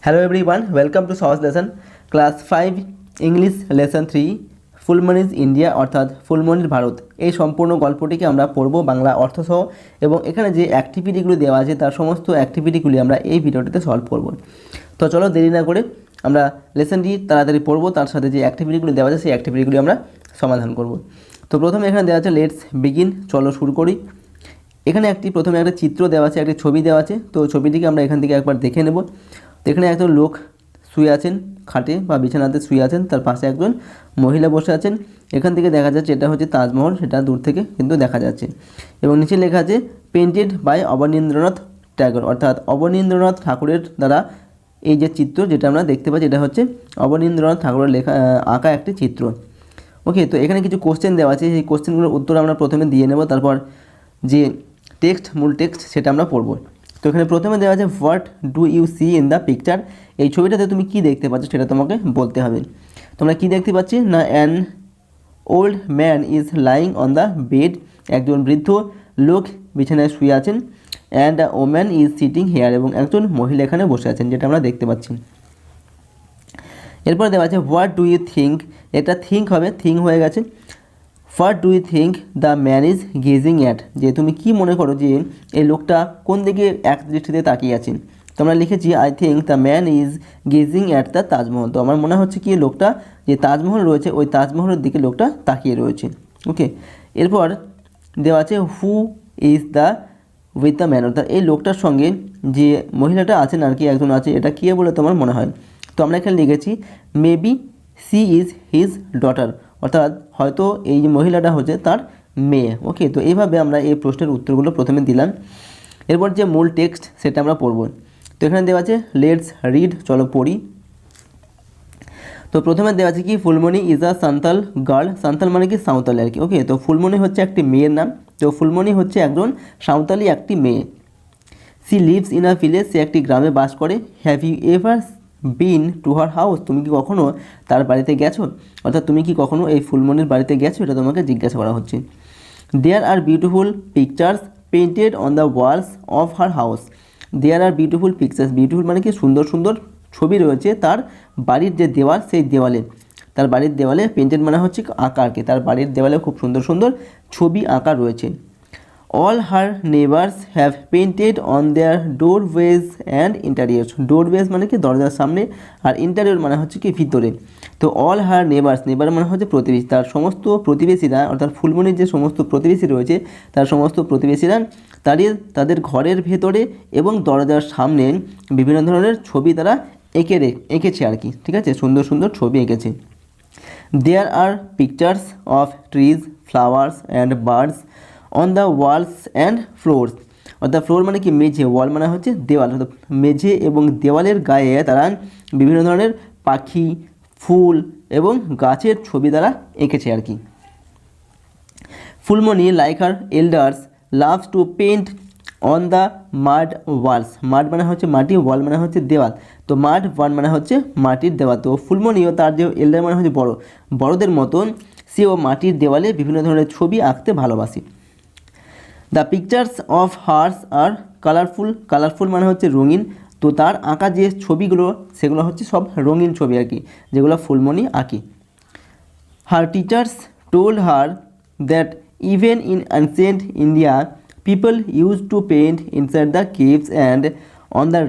Hello everyone, welcome to Sahas lesson class 5 English lesson 3 ফুলমণিজ India অর্থাৎ ফুলমণির ভারত। এই সম্পূর্ণ গল্পটিকে আমরা পড়ব বাংলা অর্থসহ এবং এখানে যে অ্যাক্টিভিটিগুলো দেওয়া আছে তার সমস্ত অ্যাক্টিভিটিগুলি আমরা এই ভিডিওটিতে সলভ করব। তো চলো দেরি না করে আমরা লেসনটি তাড়াতাড়ি পড়ব, তার সাথে যে অ্যাক্টিভিটিগুলো দেওয়া আছে সেই অ্যাক্টিভিটিগুলি আমরা সমাধান করব। তো প্রথমে এখানে দেওয়া আছে লেটস বিগিন, চলো শুরু করি। এখানে প্রথমে একটা চিত্র দেওয়া আছে, একটি ছবি দেওয়া আছে। তো ছবিটিকে আমরা এখান থেকে একবার দেখে নেব। তো এখানে একজন লোক শুয়ে আছেন, খাটে বা বিছানাতে শুয়ে আছেন, তার পাশে একজন মহিলা বসে আছেন। এখান থেকে দেখা যাচ্ছে এটা হচ্ছে তাজমহল, সেটা দূর থেকে কিন্তু দেখা যাচ্ছে। এবং নিচে লেখা আছে পেন্টেড বাই অবনীন্দ্রনাথ ট্যাগর, অর্থাৎ অবনীন্দ্রনাথ ঠাকুরের দ্বারা এই যে চিত্র যেটা আমরা দেখতে পাচ্ছি এটা হচ্ছে অবনীন্দ্রনাথ ঠাকুরের আঁকা একটি চিত্র। ওকে, তো এখানে কিছু কোশ্চেন দেওয়া আছে, সেই কোশ্চেনগুলোর উত্তর আমরা প্রথমে দিয়ে নেব, তারপর যে মূল টেক্সট সেটা আমরা পড়ব। তো এখানে প্রথমে দেওয়া আছে what do you see in the picture, এই ছবিটাতে তুমি কি দেখতে পাচ্ছ সেটা তোমাকে বলতে হবে। তোমরা কি দেখতে পাচ্ছি না, an old man is lying on the bed, একজন বৃদ্ধ লোক বিছানায় শুয়ে আছেন। And a woman is sitting here, এবং একজন মহিলা এখানে বসে আছেন, যেটা আমরা দেখতে পাচ্ছি। এরপর দেওয়া আছে হোয়াট ডু ইউ থিঙ্ক, এটা থিঙ্ক হবে, থিঙ্ক হয়ে গেছে। What do you think the man is gazing at, যে তুমি কি মনে করো যে এই লোকটা কোন দিকে এক দৃষ্টিতে তাকিয়ে আছেন। তো আমরা লিখেছি I think the man is gazing at the Taj Mahal, তো আমার মনে হচ্ছে কি লোকটা যে তাজমহল রয়েছে ওই তাজমহলের দিকে লোকটা তাকিয়ে রয়েছে। ওকে, এরপর দেওয়া আছে who is the with the man, অর্থাৎ এই লোকটার সঙ্গে যে মহিলাটা আছেন আর কি, একজন আছে, এটা কী বলে তোমার মনে হয়। তো আমরা এখানে লিখেছি maybe she is his daughter, অর্থাৎ হয়তো এই যে মহিলাটা হচ্ছে তার মেয়ে। ওকে, তো এইভাবে আমরা এই প্রশ্নের উত্তরগুলো প্রথমে দিলাম। এরপর যে মূল টেক্সট সেটা আমরা পড়ব। তো এখানে দেওয়া আছে লেটস রিড, চলো পড়ি। তো প্রথমে দেওয়া আছে কি Phulmoni is a Santhal girl, Santhal মানে কি সাঁওতালি আর কি। ওকে, তো ফুলমণি হচ্ছে একটি মেয়ের নাম, তো ফুলমণি হচ্ছে একজন সাঁওতালি একটি মেয়ে। She lives in a village, সে একটি গ্রামে বাস করে। Have you ever been to her house, তুমি কি কখনো তার বাড়িতে গেছো, অর্থাৎ তুমি কি কখনো এই ফুলমণির বাড়িতে গেছো, এটা তোমাকে জিজ্ঞাসা করা হচ্ছে। There are beautiful pictures painted on the walls of her house, there are beautiful pictures, beautiful মানে কি সুন্দর সুন্দর ছবি রয়েছে তার বাড়ির যে দেওয়াল সেই দেওয়ালে, তার বাড়ির দেওয়ালে পেইন্টেড মানে হচ্ছে আঁকা আর কি, তার বাড়ির দেওয়ালে খুব সুন্দর সুন্দর ছবি আঁকা রয়েছে। All her neighbours have painted on their doorways and interiors, doorways মানে কি দরজার সামনে, আর ইন্টারিয়র মানে হচ্ছে কি ভিতরে। তো অল হার নেবার্স, নেবার মানে হচ্ছে প্রতিবেশী, তার সমস্ত প্রতিবেশীরা অর্থাৎ ফুলমণির যে সমস্ত প্রতিবেশী রয়েছে তার সমস্ত প্রতিবেশীরা তাদের ঘরের ভেতরে এবং দরজার সামনে বিভিন্ন ধরনের ছবি তারা এঁকেছে আর কি, ঠিক আছে, সুন্দর সুন্দর ছবি এঁকেছে। There are pictures of trees flowers and birds on the walls and floors, অর্থাৎ ফ্লোর মানে কি মেঝে, ওয়াল মানে হচ্ছে দেওয়াল, অর্থাৎ মেঝে এবং দেওয়ালের গায়ে তারা বিভিন্ন ধরনের পাখি, ফুল এবং গাছের ছবি তারা এঁকেছে আর কি। Phulmoni like her elders loves to paint on the mud walls, mud মানে হচ্ছে মাটি, ওয়াল মানে হচ্ছে দেওয়াল, তো মাড ওয়াল মানে হচ্ছে মাটির দেওয়াল। তো ফুলমণিও তার যে এল্ডার মানে হচ্ছে বড়দের মতন সেও মাটির দেওয়ালে বিভিন্ন ধরনের ছবি আঁকতে ভালোবাসে। The pictures of hers are colourful, colourful মানে হচ্ছে রঙিন, তো তার আঁকা যে ছবিগুলো সেগুলো হচ্ছে সব রঙিন ছবি আর কি, যেগুলো ফুলমণি আঁকি। Her teachers told her that even in ancient India people use to paint inside the caves and on the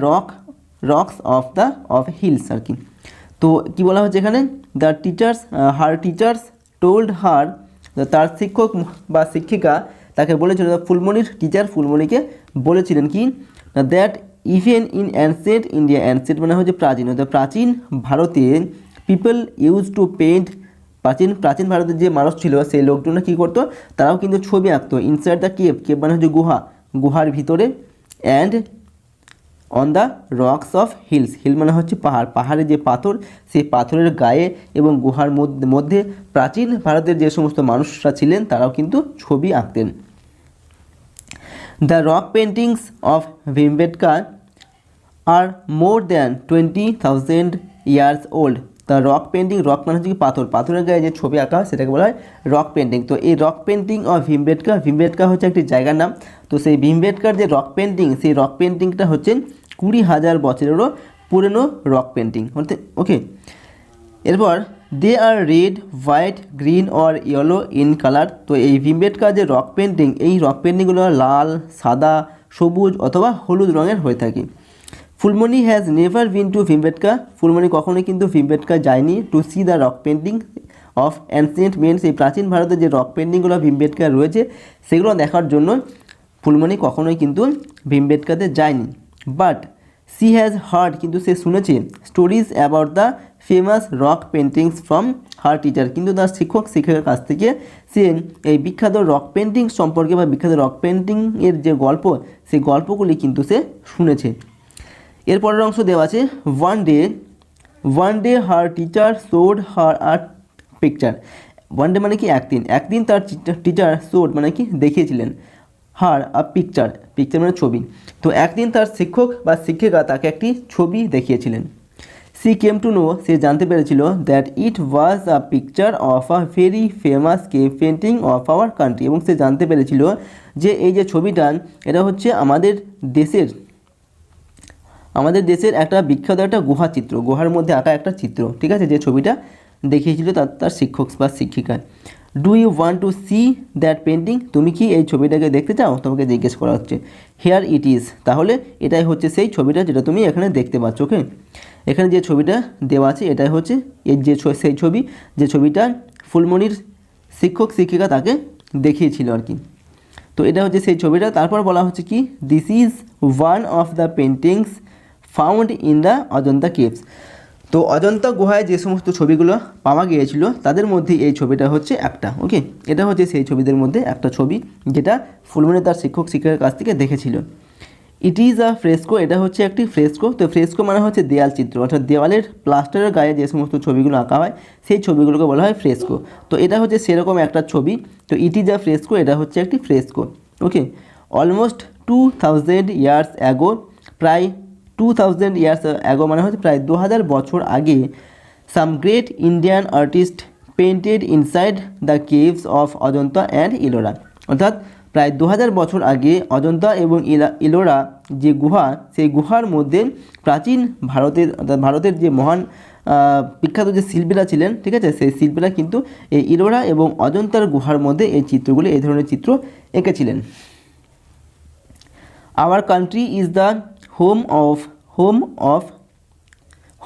rocks of hills আর কি। তো কী বলা হচ্ছে এখানে, the teachers her teachers told her, তার শিক্ষক বা শিক্ষিকা তাকে বলেছিল, ফুলমণির টিচার ফুলমণিকে বলেছিলেন কি that even in ancient India, ancient মানে হচ্ছে প্রাচীন, অর্থাৎ প্রাচীন ভারতে পিপল ইউজ টু পেন্ট, প্রাচীন ভারতের যে মানুষ ছিল সেই লোকজনরা কী করতো, তারাও কিন্তু ছবি আঁকতো। ইনসাইড দ্য কেভ, কেভ মানে হচ্ছে গুহার ভিতরে, and on the rocks of hills, hill মানে হচ্ছে পাহাড়, পাহাড়ে যে পাথর সেই পাথরের গায়ে এবং গুহার মধ্যে প্রাচীন ভারতের যে সমস্ত মানুষরা ছিলেন তারাও কিন্তু ছবি আঁকতেন। The rock paintings of Bhimbetka are more than 20,000 years old, the rock painting, rock মানে হচ্ছে কি পাথর, পাথরের গায়ে যে ছবি আঁকা হয় সেটাকে বলা হয় রক পেন্টিং। তো এই rock painting of Bhimbetka, Bhimbetka হচ্ছে একটি জায়গার নাম, তো সেই ভীমবেটকার যে রক পেন্টিং সেই রক পেন্টিংটা হচ্ছে 20,000 বছরেরও পুরনো রক পেন্টিং, ওকে। এরপর they are red, white, green or yellow in colour. তো এই ভীমবেটকা যে রক পেন্টিং, এই রক পেন্টিংগুলো লাল, সাদা, সবুজ অথবা হলুদ রঙের হয়ে থাকে। Phulmoni has never been to Bhimbetka. Phulmoni কখনোই কিন্তু ভীমবেটকা যায়নি to see the rock painting of ancient men's. এই প্রাচীন ভারতের যে রক পেন্টিংগুলো ভীমবেটকা রয়েছে সেগুলো দেখার জন্য ফুলমণি কখনোই কিন্তু ভীমবেটকাতে যায়নি। বাট সি হ্যাজ হার্ড, কিন্তু সে শুনেছে stories about the famous rock paintings from her teacher. কিন্তু তার শিক্ষক শিক্ষকের কাছ থেকে সে এই বিখ্যাত রক পেন্টিং সম্পর্কে বা বিখ্যাত রক পেন্টিংয়ের যে গল্প, সেই গল্পগুলি কিন্তু সে শুনেছে। এরপরের অংশ দেওয়া আছে one day her teacher showed her art picture. One day মানে কি একদিন তার টিচার শোড মানে কি দেখিয়েছিলেন, হার আ পিকচার মানে ছবি। তো একদিন তার শিক্ষক বা শিক্ষিকা তাকে একটি ছবি দেখিয়েছিলেন। সি কেম টু নো, সে জানতে পেরেছিল that it was a picture of a very famous cave painting of our country. এবং সে জানতে পেরেছিল যে এই যে ছবিটা, এটা হচ্ছে আমাদের দেশের একটা বিখ্যাত একটা গুহা চিত্র, গুহার মধ্যে আঁকা একটা চিত্র, ঠিক আছে, যে ছবিটা দেখিয়েছিল তার শিক্ষক বা শিক্ষিকা। Do you want to see that painting, তুমি কি এই ছবিটাকে দেখতে চাও, তোমাকে জিজ্ঞেস করা হচ্ছে। হেয়ার ইট ইজ, তাহলে এটাই হচ্ছে সেই ছবিটা যেটা তুমি এখানে দেখতে পাচ্ছ, ওকে। এখানে যে ছবিটা দেওয়া আছে এটাই হচ্ছে সেই ছবি, যে ছবিটা ফুলমণির শিক্ষক শিক্ষিকা তাকে দেখিয়েছিল আর কি। তো এটা হচ্ছে সেই ছবিটা। তারপর বলা হচ্ছে কি, this is one of the paintings found in the Ajanta caves. তো অজন্তা গুহায় যে সমস্ত ছবিগুলো পাওয়া গিয়েছিল তাদের মধ্যে এই ছবিটা হচ্ছে একটা, ওকে। এটা হচ্ছে সেই ছবিদের মধ্যে একটা ছবি যেটা ফুলমণি তার শিক্ষক শিক্ষকের কাছ থেকে দেখেছিল। ইট ইজ আ ফ্রেস্কো, এটা হচ্ছে একটি ফ্রেস্কো। তো ফ্রেস্কো মানে হচ্ছে দেয়াল চিত্র, অর্থাৎ দেওয়ালের প্লাস্টারের গায়ে যে সমস্ত ছবিগুলো আঁকা হয় সেই ছবিগুলোকে বলা হয় ফ্রেস্কো। তো এটা হচ্ছে সেরকম একটা ছবি। তো ইট ইজ আ ফ্রেস্কো, এটা হচ্ছে একটি ফ্রেস্কো, ওকে। অলমোস্ট 2000 ইয়ার্স অ্যাগো, প্রায় 2000 ইয়ার্স অ্যাগো মানে হচ্ছে প্রায় 2000 বছর আগে, some great Indian artist painted inside the caves of Ajanta and Ellora. অর্থাৎ প্রায় 2000 বছর আগে অজন্তা এবং ইলোরা যে গুহা, সেই গুহার মধ্যে প্রাচীন ভারতের যে মহান বিখ্যাত যে শিল্পীরা ছিলেন, ঠিক আছে, সেই শিল্পীরা কিন্তু এই ইলোরা এবং অজন্তার গুহার মধ্যে এই চিত্রগুলি, এই ধরনের চিত্র এঁকেছিলেন। Our country is the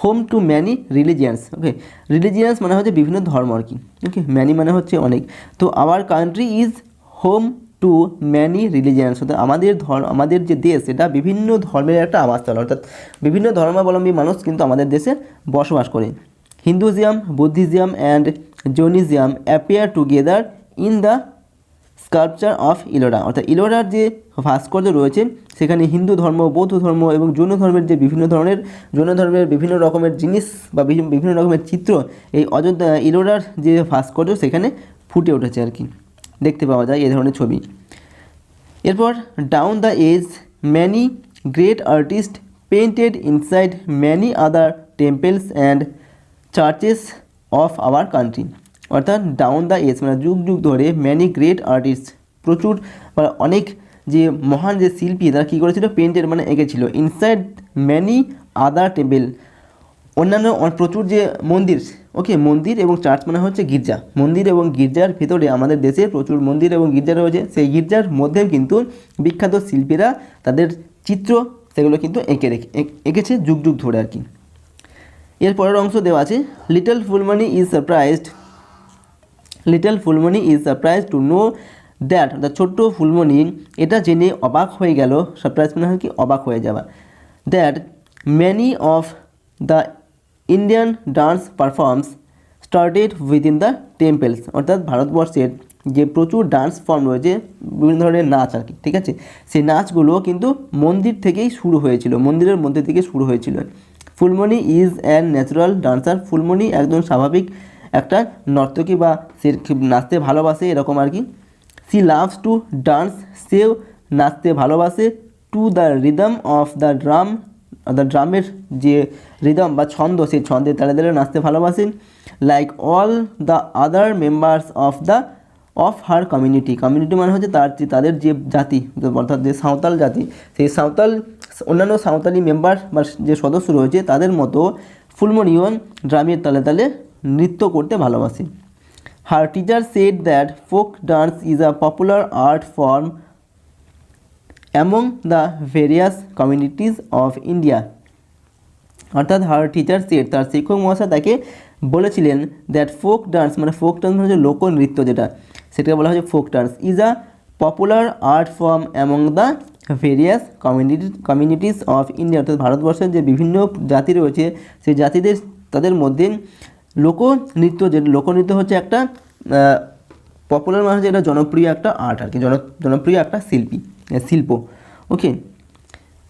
home to many religions, okay. Religions মানে হচ্ছে বিভিন্ন ধর্ম আর কি, ওকে। ম্যানি মানে হচ্ছে অনেক। তো our country is home to many religions, অর্থাৎ আমাদের যে দেশ এটা বিভিন্ন ধর্মের একটা আবাসস্থল, অর্থাৎ বিভিন্ন ধর্মাবলম্বী মানুষ কিন্তু আমাদের দেশে বসবাস করে। Hinduism, Buddhism and Jainism appear together in the sculpture of Ellora. অর্থাৎ ইলোরার যে ভাস্কর্য রয়েছে সেখানে হিন্দু ধর্ম, বৌদ্ধ ধর্ম এবং জৈন ধর্মের যে জৈন ধর্মের বিভিন্ন রকমের জিনিস বা বিভিন্ন রকমের চিত্র এই ইলোরার যে ভাস্কর্য সেখানে ফুটে উঠেছে আর কি, দেখতে পাওয়া যায় এই ধরনের ছবি। এরপর down the age many great artist painted inside many other temples and churches of our country. অর্থাৎ ডাউন দ্য এজ মানে যুগ যুগ ধরে ম্যানি গ্রেট আর্টিস্ট, প্রচুর বা অনেক যে মহান যে শিল্পী তারা কী করেছিল, পেন্টেড মানে এঁকেছিল, ইনসাইড ম্যানি আদার টেম্পল, অন্যান্য প্রচুর যে মন্দির, ওকে। মন্দির এবং চার্চ মানে হচ্ছে গির্জা, মন্দির এবং গির্জার ভেতরে আমাদের দেশে প্রচুর মন্দির এবং গির্জা রয়েছে, সেই গির্জার মধ্যে কিন্তু বিখ্যাত শিল্পীরা তাদের চিত্র সেগুলো কিন্তু এঁকেছে যুগ যুগ ধরে আর কি। এর পরের অংশ দেওয়া আছে, little Phulmoni is surprise to know that, the ছোট্ট ফুলমণি এটা জেনে অবাক হয়ে গেল, সারপ্রাইজ মানে হয় কি অবাক হয়ে যাওয়া, that many of the Indian dance performs started within the temples. অর্থাৎ ভারতবর্ষের যে প্রচুর ডান্স ফর্ম রয়েছে, বিভিন্ন ধরনের নাচ আর কি, ঠিক আছে, সেই নাচগুলো কিন্তু মন্দির থেকেই শুরু হয়েছিল, মন্দিরের মধ্যে থেকে শুরু হয়েছিল। Phulmoni is an natural dancer, Phulmoni একজন স্বাভাবিক একটা নর্তকী বা সে নাচতে ভালোবাসে এরকম আর কি। সি লাভস টু ডান্স, সেও নাচতে ভালোবাসে। Two the rhythm of the ড্রামের যে রিদম বা ছন্দ, সেই ছন্দের তালে তালে নাচতে ভালোবাসেন। Like all the other members of her community মানে হচ্ছে তাদের যে জাতি, অর্থাৎ যে সাঁওতাল জাতি, সেই সাঁওতাল অন্যান্য সাঁওতালি মেম্বার বা যে সদস্য রয়েছে তাদের মতো ফুলমণিও ড্রামের তালে তালে নৃত্য করতে ভালোবাসে। হার teacher said that folk dance is a popular art form among the various communities of India. অর্থাৎ হার টিচার সেড, তার শিক্ষক মহাশয় তাকে বলেছিলেন দ্যাট ফোক ডান্স মানে হচ্ছে লোকনৃত্য, যেটা সেটাকে বলা হচ্ছে folk dance, is a popular art form among the various communities of India. অর্থাৎ ভারতবর্ষের যে বিভিন্ন জাতি রয়েছে সেই জাতিদের তাদের মধ্যে লোকনৃত্য হচ্ছে একটা পপুলার মানে হচ্ছে এটা জনপ্রিয় একটা আর্ট আর কি, জনপ্রিয় একটা শিল্প। Okay,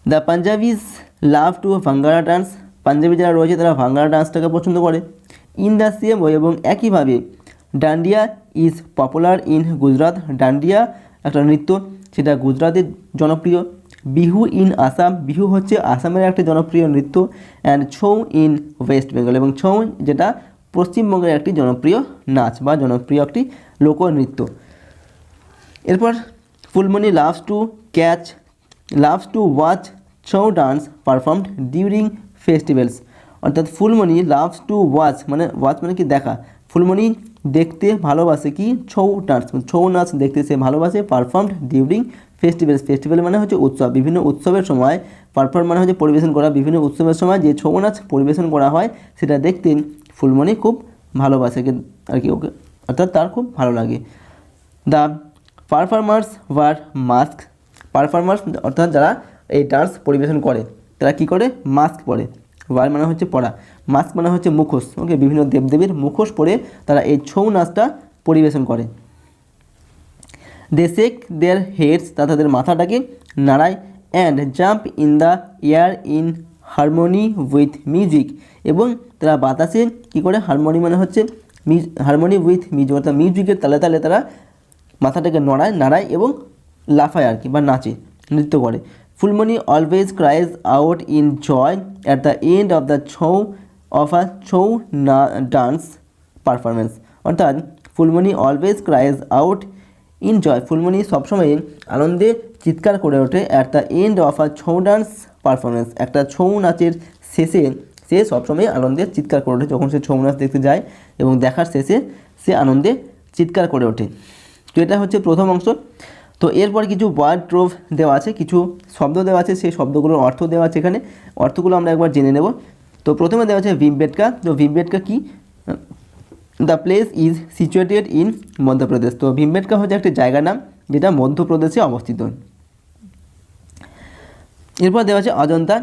the Punjabis love to bhangra dance, Punjabi যারা রয়েছে তারা ভাঙ্গারা ডান্সটাকে পছন্দ করে। ইন দ্য সেম ওয়ে, এবং একইভাবে dandiya is popular in Gujarat, dandiya একটা নৃত্য সেটা গুজরাটের জনপ্রিয়। বিহু ইন আসাম, বিহু হচ্ছে আসামের একটা জনপ্রিয় নৃত্য। And Chhau in West Bengal, এবং ছৌ যেটা পশ্চিমবঙ্গের একটি জনপ্রিয় নাচ বা জনপ্রিয় একটি লোকনৃত্য। এরপর Phulmoni loves to watch Chhau dance performed during festivals. অর্থাৎ ফুলমণি লাভস টু ওয়াচ মানে কি দেখা, ফুলমণি দেখতে ভালোবাসে কি ছৌ ডান্স, ছৌ নাচ দেখতে সে ভালোবাসে। পারফর্মড ডিউরিং ফেস্টিভ্যাল মানে হচ্ছে উৎসব, বিভিন্ন উৎসবের সময়। পারফর্ম মানে হচ্ছে পরিবেশন করা, বিভিন্ন উৎসবের সময় যে ছৌ নাচ পরিবেশন করা হয় সেটা দেখতে ফুলমণি খুব ভালোবাসে আর কি, ওকে, অর্থাৎ তার খুব ভালো লাগে। The performers wear mask, performers অর্থাৎ যারা এই ডান্স পরিবেশন করে তারা কি করে, মাস্ক পরে। ওয়ার মানে হচ্ছে পরা, মাস্ক মানে হচ্ছে মুখোশ। ওকে, বিভিন্ন দেবদেবীর মুখোশ পরে তারা এই ছৌ নাচটা পরিবেশন করে। দে শেক দেয়ার হেডস, তাদের মাথাটাকে নাড়ায়। And jump in the air in harmony with music, এবং তারা বাতাসে কী করে, হারমোনি মানে হচ্ছে হারমোনি উইথ মিউজিক, অর্থাৎ মিউজিকের তালে তালে তারা মাথাটাকে নাড়ায় এবং লাফায় আর কি, বা নাচে, নৃত্য করে। Phulmoni always cries out in joy at the end of the Chhau dance performance. অর্থাৎ Phulmoni always cries out in joy, Phulmoni সবসময় আনন্দে চিৎকার করে ওঠে। At the end of a Chhau dance performance, একটা ছৌ নাচের শেষে সে সবসময় আনন্দে চিৎকার করে ওঠে, যখন সে ছৌ নাচ দেখতে যায় এবং দেখার শেষে সে আনন্দে চিৎকার করে ওঠে। তো এটা হচ্ছে প্রথম অংশ। তো এরপর কিছু ওয়ার্ড ট্রোভ দেওয়া আছে, কিছু শব্দ দেওয়া আছে, সেই শব্দগুলোর অর্থ দেওয়া আছে এখানে, অর্থগুলো আমরা একবার জেনে নেব। তো প্রথমে দেওয়া আছে ভীমবেটকা। তো ভীমবেটকা কি, the place is situated in Madhya Pradesh. তো ভীমবেটকা হচ্ছে একটি জায়গার নাম যেটা মধ্যপ্রদেশে অবস্থিত। এরপর দেওয়া আছে অজন্তা।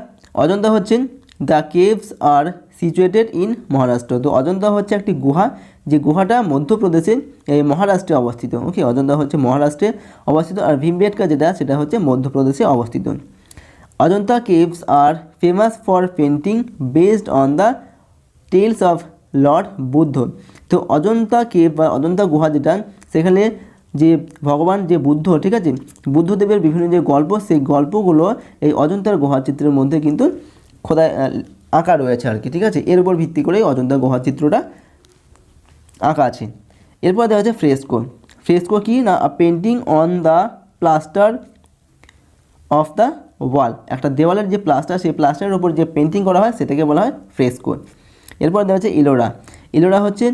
অজন্তা হচ্ছেন the caves are situated in Maharashtra. তো অজন্তা হচ্ছে একটি গুহা, যে গুহাটা মধ্যপ্রদেশের এই মহারাষ্ট্রে অবস্থিত। ওকে, অজন্তা হচ্ছে মহারাষ্ট্রে অবস্থিত, আর ভীমবেটকা সেটা হচ্ছে মধ্যপ্রদেশে অবস্থিত। Ajanta caves are famous for painting based on the tales of lord Buddha. তো অজন্তা কেভ বা অজন্তা গুহা যেটা, সেখানে যে ভগবান যে বুদ্ধ, ঠিক আছে, বুদ্ধদেবের বিভিন্ন যে গল্প, সেই গল্পগুলো এই অজন্তার গুহা চিত্রের মধ্যে কিন্তু খোদাই আঁকা রয়েছে আর কি, ঠিক আছে, এর উপর ভিত্তি করেই অজন্তা গুহা চিত্রটা আঁকা আছে। এরপর দেওয়া আছে ফ্রেস্কো। ফ্রেস্কো কি না, painting on the plaster of the wall, একটা দেওয়ালের যে প্লাস্টার, সেই প্লাস্টারের উপর যে পেন্টিং করা হয় সেটাকে বলা হয় ফ্রেস্কো। এরপর দেওয়া আছে ইলোরা। ইলোরা হচ্ছে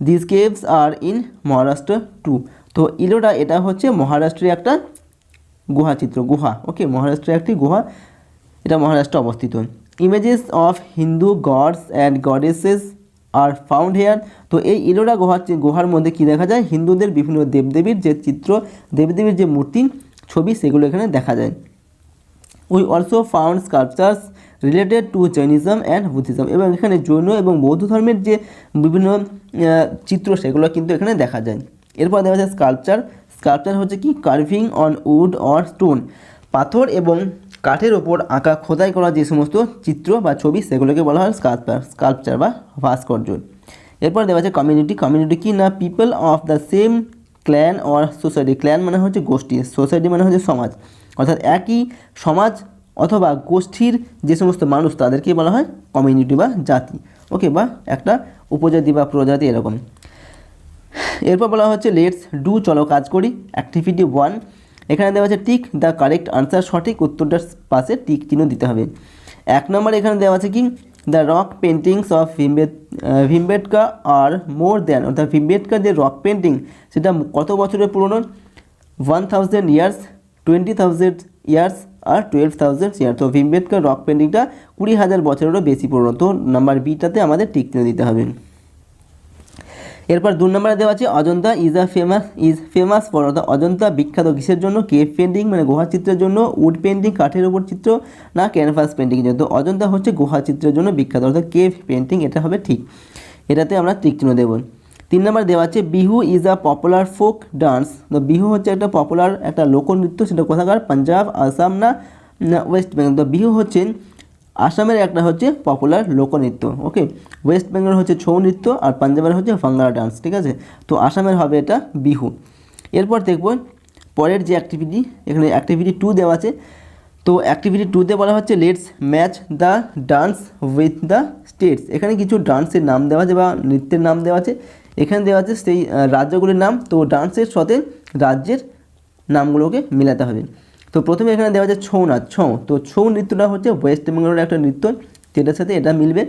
this caves are in Maharashtra too. তো ইলোরা এটা হচ্ছে মহারাষ্ট্রের একটা গুহা। ওকে, মহারাষ্ট্রের একটি গুহা, এটা মহারাষ্ট্রে অবস্থিত। Images of Hindu gods and goddesses are found here. তো এই ইলোরা গুহার মধ্যে কী দেখা যায়, হিন্দুদের বিভিন্ন দেবদেবীর যে চিত্র, দেবদেবীর যে মূর্তি ছবি, সেগুলো এখানে দেখা যায়। We also found sculptures related to Jainism and Buddhism, এবং এখানে জৈন এবং বৌদ্ধ ধর্মের যে বিভিন্ন চিত্র, সেগুলো কিন্তু এখানে দেখা যায়। এরপর দেখা যায় স্কাল্পচার হচ্ছে কি, carving on wood or stone, পাথর এবং কাঠের ওপর আঁকা খোদাই করা যে সমস্ত চিত্র বা ছবি, সেগুলোকে বলা হয় স্কাল্পচার বা ভাস্কর্য। এরপর দেওয়া আছে কমিউনিটি কি না, people of the same clan or society. Clan মানে হচ্ছে গোষ্ঠী, সোসাইটি মানে হচ্ছে সমাজ, অর্থাৎ একই সমাজ অথবা গোষ্ঠীর যে সমস্ত মানুষ তাদেরকে বলা হয় কমিউনিটি বা জাতি। ওকে, বা একটা উপজাতি বা প্রজাতি এরকম। এরপর বলা হচ্ছে লেটস ডু, চলো কাজ করি। অ্যাক্টিভিটি 1, এখানে দেওয়া আছে টিক দ্য কারেক্ট আনসার, সঠিক উত্তরটার পাশে টিক চিহ্ন দিতে হবে। 1 নম্বরে এখানে দেওয়া আছে কি the rock paintings of Bhimbetka are more than, অর্থাৎ ভীমবেটকার যে রক পেন্টিং সেটা কত বছরের পুরনো, 1000 ইয়ার্স, 20,000 ইয়ার্স আর 12,000 ইয়ার্স। তো ভীমবেটকার রক পেন্টিংটা 20,000 বছরেরও বেশি পুরনো। তো নাম্বার বিটাতে আমাদের টিক চিহ্ন দিতে হবে। এরপর 2 নম্বরে দেওয়া আছে অজন্তা ইজ ফেমাস ফর, অর্থাৎ অজন্তা বিখ্যাত কিসের জন্য, কেভ পেন্টিং মানে গুহা চিত্রের জন্য, উড পেন্টিং কাঠের উপর চিত্র, না ক্যানভাস পেন্টিংয়ের জন্য। তো অজন্তা হচ্ছে গুহা চিত্রের জন্য বিখ্যাত, অর্থাৎ কেভ পেন্টিং, এটা হবে ঠিক, এটাতে আমরা টিক চিহ্ন দেব। 3 নম্বর দেওয়া আছে Bihu is a popular folk dance. তো বিহু হচ্ছে একটা পপুলার একটা লোকনৃত্য, সেটা কোথাকার, পাঞ্জাব, আসাম না ওয়েস্ট বেঙ্গল। তো বিহু হচ্ছে আসামের একটা হচ্ছে পপুলার লোকনৃত্য, ওকে। ওয়েস্ট বেঙ্গল হচ্ছে ছৌ নৃত্য আর পাঞ্জাবের হচ্ছে ভাঙ্গড়া ডান্স, ঠিক আছে। তো আসামের হবে এটা বিহু। এরপর দেখব পরের যে অ্যাক্টিভিটি, এখানে অ্যাক্টিভিটি 2 দেওয়া আছে। তো অ্যাক্টিভিটি 2তে বলা হচ্ছে let's match the dance with the states. এখানে কিছু ডান্সের নাম দেওয়া আছে বা নৃত্যের নাম দেওয়া আছে, এখানে দেওয়া আছে সেই রাজ্যগুলির নাম। তো ডান্সের সাথে রাজ্যের নামগুলোকে মেলাতে হবে। তো প্রথমে এখানে দেওয়া আছে ছৌ নাচ, তো ছৌ নৃত্যটা হচ্ছে ওয়েস্ট বেঙ্গলের একটা নৃত্য, যেটার সাথে এটা মিলবে।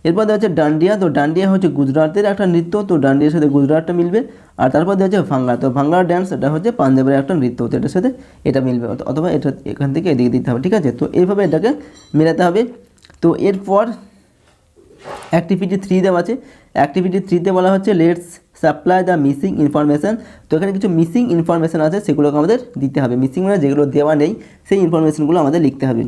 এরপর দেওয়া হচ্ছে ডান্ডিয়া, তো ডান্ডিয়া হচ্ছে গুজরাটের একটা নৃত্য, তো ডান্ডিয়ার সাথে গুজরাটটা মিলবে। আর তারপর দেওয়া হচ্ছে ভাঙ্গড়া, তো ভাঙ্গড়া ড্যান্স এটা হচ্ছে পাঞ্জাবের একটা নৃত্য, তো এটার সাথে এটা মিলবে, অথবা এটা এখান থেকে এদিকে দিতে হবে, ঠিক আছে। তো এইভাবে এটাকে মেলাতে হবে। তো এরপর অ্যাক্টিভিটি 3 দেওয়া আছে। অ্যাক্টিভিটি 3তে বলা হচ্ছে let's supply the missing information. তো এখানে কিছু মিসিং ইনফরমেশান আছে, সেগুলোকে আমাদের দিতে হবে। মিসিং মানে যেগুলো দেওয়া নেই সেই ইনফরমেশানগুলো আমাদের লিখতে হবে।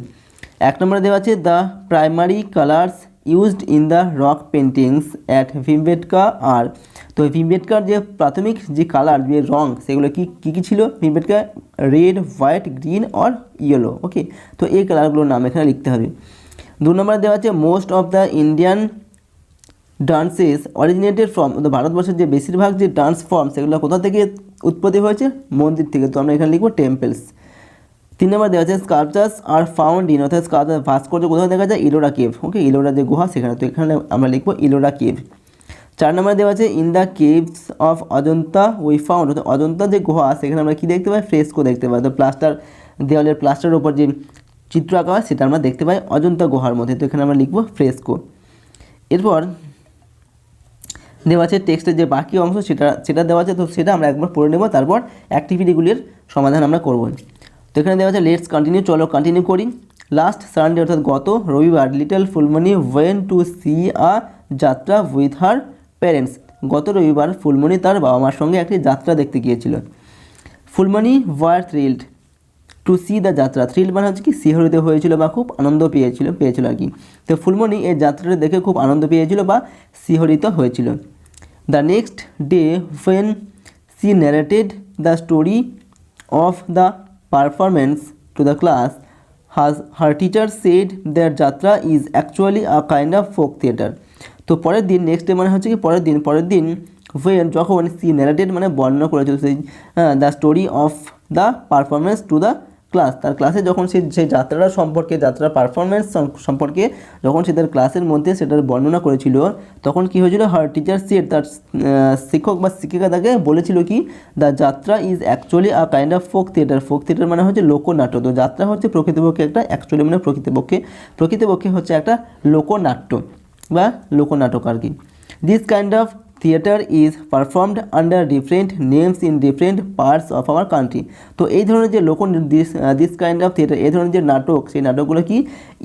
1 নম্বরে দেওয়া আছে the primary colours used in the rock paintings at Bhimbetka are. তো ভীমবেটকার যে প্রাথমিক যে কালার, যে রং, সেগুলো কী ছিল ভীমবেটকা, রেড, হোয়াইট, গ্রিন আর ইয়েলো, ওকে। তো এই কালারগুলোর নাম এখানে লিখতে হবে। 2 নম্বরে দেওয়া আছে most of the Indian dances originated from, তো ভারতবর্ষের যে বেশিরভাগ যে ডান্স ফর্ম সেগুলো কোথা থেকে উৎপত্তি হয়েছে, মন্দির থেকে। তো আমরা এখানে লিখবো টেম্পলস। 3 নম্বর দেওয়া আছে স্কাল্পচার্স আর ফাউন্ড ইন, অর্থাৎ ভাস্কর্য কোথায় দেখা যায়, ইলোরা কেভ, ওকে। ইলোরা যে গুহা সেখানে, তো এখানে আমরা লিখবো ইলোরা কেভ। 4 নম্বরে দেওয়া আছে in the caves of Ajanta we found, অর্থাৎ অজন্তা যে গুহা সেখানে আমরা কী দেখতে পাই, ফ্রেস্কো দেখতে পাই। তো প্লাস্টার, দেওয়ালের প্লাস্টারের উপর যে চিত্র আঁকা হয় সেটা আমরা দেখতে পাই অজন্তা গুহার মধ্যে, তো এখানে আমরা লিখবো ফ্রেস্কো। এরপর দেওয়া আছে টেক্সটের যে বাকি অংশ সেটা দেওয়া আছে, তো সেটা আমরা একবার পড়ে নেব, তারপর অ্যাক্টিভিটিগুলির সমাধান আমরা করব। তো এখানে দেওয়া আছে লেটস কন্টিনিউ, চলো কন্টিনিউ করি। লাস্ট সানডে, অর্থাৎ গত রবিবার, little Phulmoni went to C আ যাত্রা উইথ হার প্যারেন্টস। গত রবিবার ফুলমণি তার বাবা মার সঙ্গে একটি যাত্রা দেখতে গিয়েছিল। Phulmoni were thrilled to see the jatra, thrilled মানে হচ্ছে কি শিহরিত হয়েছিল বা খুব আনন্দ পেয়েছিল আর কি। তো ফুলমণি এই যাত্রাটা দেখে খুব আনন্দ পেয়েছিল বা শিহরিত হয়েছিল। The next day when she narrated the story of the performance to the class, her teacher said that jatra is actually a kind of folk theatre. তো পরের দিন, নেক্সট ডে মানে হচ্ছে কি পরের দিন ওয়েন, যখন সি ন্যারেটেড মানে বর্ণনা করেছিল সেই the story of the performance to the class, তার ক্লাসে যখন সেই যাত্রাটা সম্পর্কে, যাত্রার পারফরমেন্স সম্পর্কে যখন সে তার ক্লাসের মধ্যে সেটার বর্ণনা করেছিল, তখন কি হয়েছিল, হার টিচার সেড, তার শিক্ষক বা শিক্ষিকা তাকে বলেছিল কি দ্য যাত্রা is actually a kind of folk theatre. Folk theatre মানে হচ্ছে লোকনাট্য। তো যাত্রা হচ্ছে প্রকৃতপক্ষে একটা, অ্যাকচুয়ালি মানে প্রকৃতপক্ষে হচ্ছে একটা লোকনাট্য বা লোকনাটক আর কি। This kind of theatre is performed under different names in different parts of our country. তো এই ধরনের যে দিস কাইন্ড অফ থিয়েটার, এই ধরনের যে নাটক, সেই নাটকগুলো কি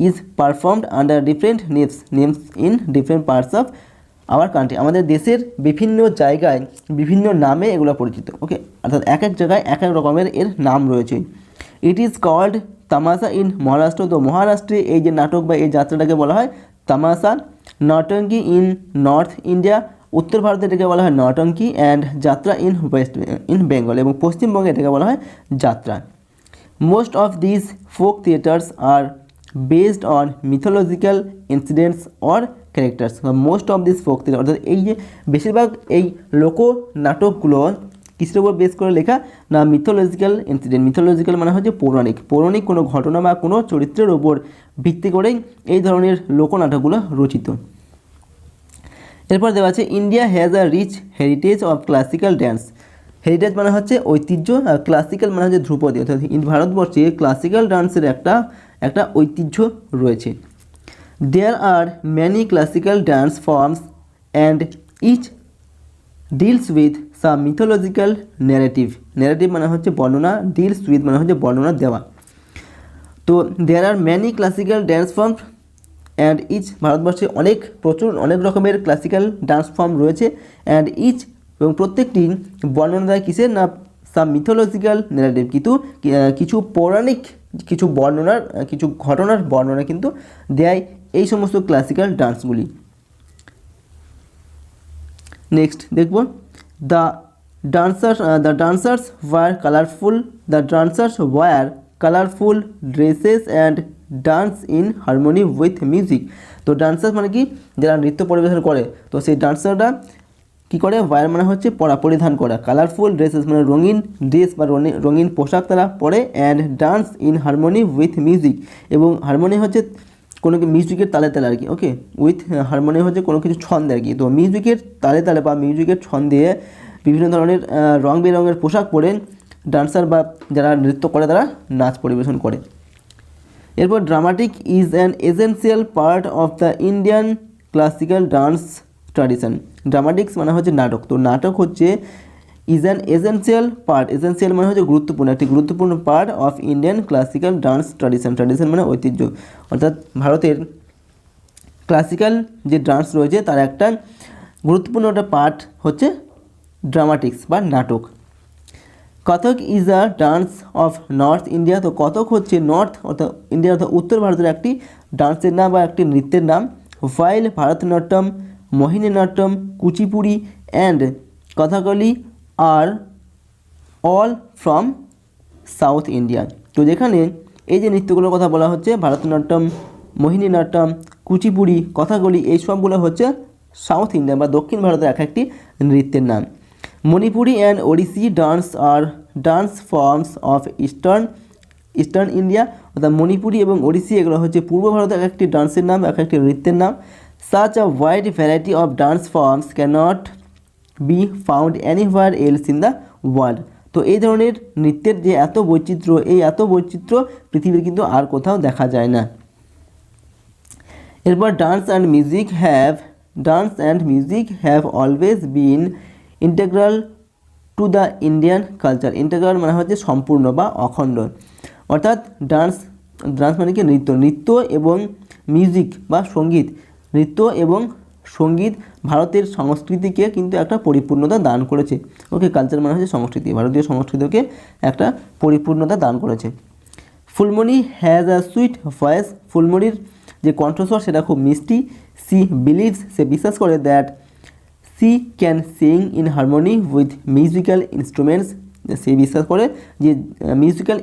is performed under different names in different parts of our country. আমাদের দেশের বিভিন্ন জায়গায় বিভিন্ন নামে এগুলো পরিচিত, ওকে। অর্থাৎ এক এক জায়গায় এক এক রকমের এর নাম রয়েছে। ইট ইজ কল্ড তামাশা ইন মহারাষ্ট্র। তো মহারাষ্ট্রে এই যে নাটক বা এই যাত্রাটাকে বলা হয় তামাশা। নটঙ্কি ইন নর্থ ইন্ডিয়া, উত্তর ভারতে এটাকে বলা হয় নটঙ্কি। অ্যান্ড যাত্রা ইন বেঙ্গল, এবং পশ্চিমবঙ্গে এটাকে বলা হয় যাত্রা। Most of this folk theatres are based on mythological incidents or characters. Most of this folk theatre, অর্থাৎ এই যে বেশিরভাগ এই লোক নাটকগুলো কিসের উপর বেস করে লেখা না, মিথোলজিক্যাল ইনসিডেন্ট। মিথোলজিক্যাল মানে হচ্ছে পৌরাণিক কোনো ঘটনা বা কোনো চরিত্রের ওপর ভিত্তি করেই এই ধরনের লোকনাটকগুলো রচিত। এরপর দেওয়া আছে India has a rich heritage of classical dance. Heritage মানে হচ্ছে ঐতিহ্য, আর ক্লাসিক্যাল মানে হচ্ছে ধ্রুপদী, অর্থাৎ ভারতবর্ষে ক্লাসিক্যাল ডান্সের একটা ঐতিহ্য রয়েছে। There are many classical dance forms and each deals with some mythological narrative. Narrative মানে হচ্ছে বর্ণনা, ডিলস উইথ মানে হচ্ছে বর্ণনা দেওয়া। তো there are many classical dance form and each, ভারতবর্ষে প্রচুর অনেক রকমের ক্লাসিক্যাল ডান্স ফর্ম রয়েছে। অ্যান্ড ইচ, এবং প্রত্যেকটি বর্ণনা দেয় কিসের না সাম মিথোলজিক্যাল ন্যারেটিভ, কিন্তু কিছু পৌরাণিক কিছু বর্ণনার কিছু ঘটনার বর্ণনা কিন্তু দেয় এই সমস্ত ক্লাসিক্যাল ডান্সগুলি। নেক্সট দেখব the dancers wear colourful dresses and dance in harmony with music. তো ডান্সার্স মানে কি, যারা নৃত্য পরিবেশন করে, তো সেই ডান্সাররা কী করে, ওয়ার মানে হচ্ছে পরিধান করা, কালারফুল ড্রেসেস মানে রঙিন ড্রেস বা রঙিন পোশাক তারা পরে, and dance in harmony with music, এবং হারমোনি হচ্ছে কোনো মিউজিকের তালে তালে আর কি, ওকে, উইথ হারমোনি হচ্ছে কোনো কিছু ছন্দে আর কি। তো মিউজিকের তালে তালে বা মিউজিকের ছন্দে বিভিন্ন ধরনের রং বেরঙের পোশাক পরে ডান্সার বা যারা নৃত্য করে তারা নাচ পরিবেশন করে। এরপর dramatic is an essential part of the Indian classical dance tradition. ড্রামাটিক্স মানে হচ্ছে নাটক, তো নাটক হচ্ছে is an essential part, essential মানে হচ্ছে গুরুত্বপূর্ণ, একটি গুরুত্বপূর্ণ part of Indian classical dance tradition. Tradition মানে ঐতিহ্য, অর্থাৎ ভারতের ক্লাসিক্যাল যে ডান্স রয়েছে তার একটা গুরুত্বপূর্ণ একটা পার্ট হচ্ছে ড্রামাটিক্স বা নাটক। Kathak is a dance of North India. তো কথক হচ্ছে নর্থ অর্থাৎ ইন্ডিয়া অর্থাৎ উত্তর ভারতের একটি ডান্সের নাম বা একটি নৃত্যের নাম। ফাইল Bharatanatyam, Mohininatyam, Kuchipudi and Kathakali are all from South India. তো যেখানে এই যে নৃত্যগুলোর কথা বলা হচ্ছে, ভারতনাট্যম, মোহিনীনাট্যম, কুচিপুড়ি, কথাকলি, এই সবগুলো হচ্ছে সাউথ ইন্ডিয়া বা দক্ষিণ ভারতের একটি নৃত্যের নাম। Manipuri and Odissi dance are dance forms of eastern India, অর্থাৎ মণিপুরি এবং ওড়িশি এগুলো হচ্ছে পূর্ব ভারতের একটি ডান্সের নাম, একটি নৃত্যের নাম। Such a wide variety of dance forms cannot be found anywhere else in the world. তো এই ধরনের নৃত্যের যে এত বৈচিত্র্য, এই এত বৈচিত্র্য পৃথিবীর কিন্তু আর কোথাও দেখা যায় না। এরপর dance and music have always been integral to the Indian culture. Integral মানে হচ্ছে সম্পূর্ণ বা অখণ্ড, অর্থাৎ ডান্স মানে কি নৃত্য এবং মিউজিক বা সঙ্গীত, নৃত্য এবং সঙ্গীত ভারতের সংস্কৃতিকে কিন্তু একটা পরিপূর্ণতা দান করেছে। ওকে, কালচার মানে হচ্ছে সংস্কৃতি, ভারতীয় সংস্কৃতিকে একটা পরিপূর্ণতা দান করেছে। Phulmoni has a sweet voice. ফুলমণির যে কণ্ঠস্বর সেটা খুব মিষ্টি। সে বিশ্বাস করে that she can sing in harmony with musical instruments. সে বিশ্বাস করে যে মিউজিক্যাল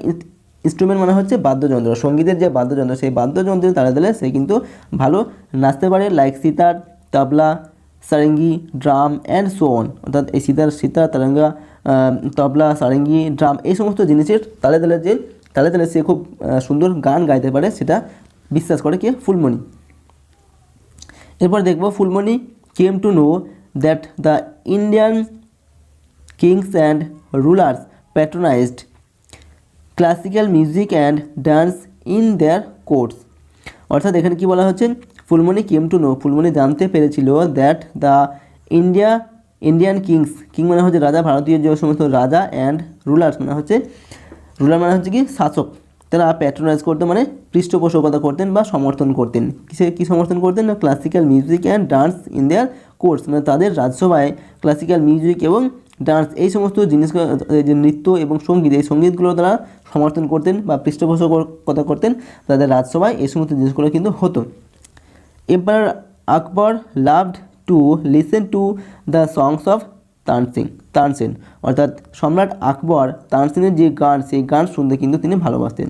ইনস্ট্রুমেন্ট মানে হচ্ছে বাদ্যযন্ত্র, সঙ্গীতের যে বাদ্যযন্ত্র, সেই বাদ্যযন্ত্রের তালে তালে সে কিন্তু ভালো নাচতে পারে, like sitar, tabla, Sarangi, drum and so on. অর্থাৎ এই সিতার, তারাঙ্গা, তবলা, সারেঙ্গি, ড্রাম এই সমস্ত জিনিসের তালে তালে সে খুব সুন্দর গান গাইতে পারে, সেটা বিশ্বাস করে কে, ফুলমণি। এরপর দেখব Phulmoni came to know that the Indian kings and rulers patronised classical music and dance in their courts. অর্থাৎ এখানে কি বলা হচ্ছে, Phulmoni came to no, Phulmoni জানতে পেরেছিল দ্যাট দ্য ইন্ডিয়ান কিং মানে হচ্ছে রাজা, ভারতীয় যে সমস্ত রাজা, অ্যান্ড রুলার মানে হচ্ছে কি শাসক, তারা প্যাট্রোনাইজ করতেন মানে পৃষ্ঠপোষকতা করতেন বা সমর্থন করতেন। কি সমর্থন করতেন না, classical music and dance in their courts, মানে তাদের রাজসভায় ক্লাসিক্যাল মিউজিক এবং ডান্স এই সমস্ত জিনিসগুলো, যে নৃত্য এবং সঙ্গীত, এই সঙ্গীতগুলো তারা সমর্থন করতেন বা পৃষ্ঠপোষকতা করতেন তাদের রাজসভায়, এই সমস্ত জিনিসগুলো কিন্তু হতো। Empire Akbar loved to listen to the songs of Tansen, অর্থাৎ সম্রাট আকবর তানসেনের যে গান, সেই গান শুনতে কিন্তু তিনি ভালোবাসতেন।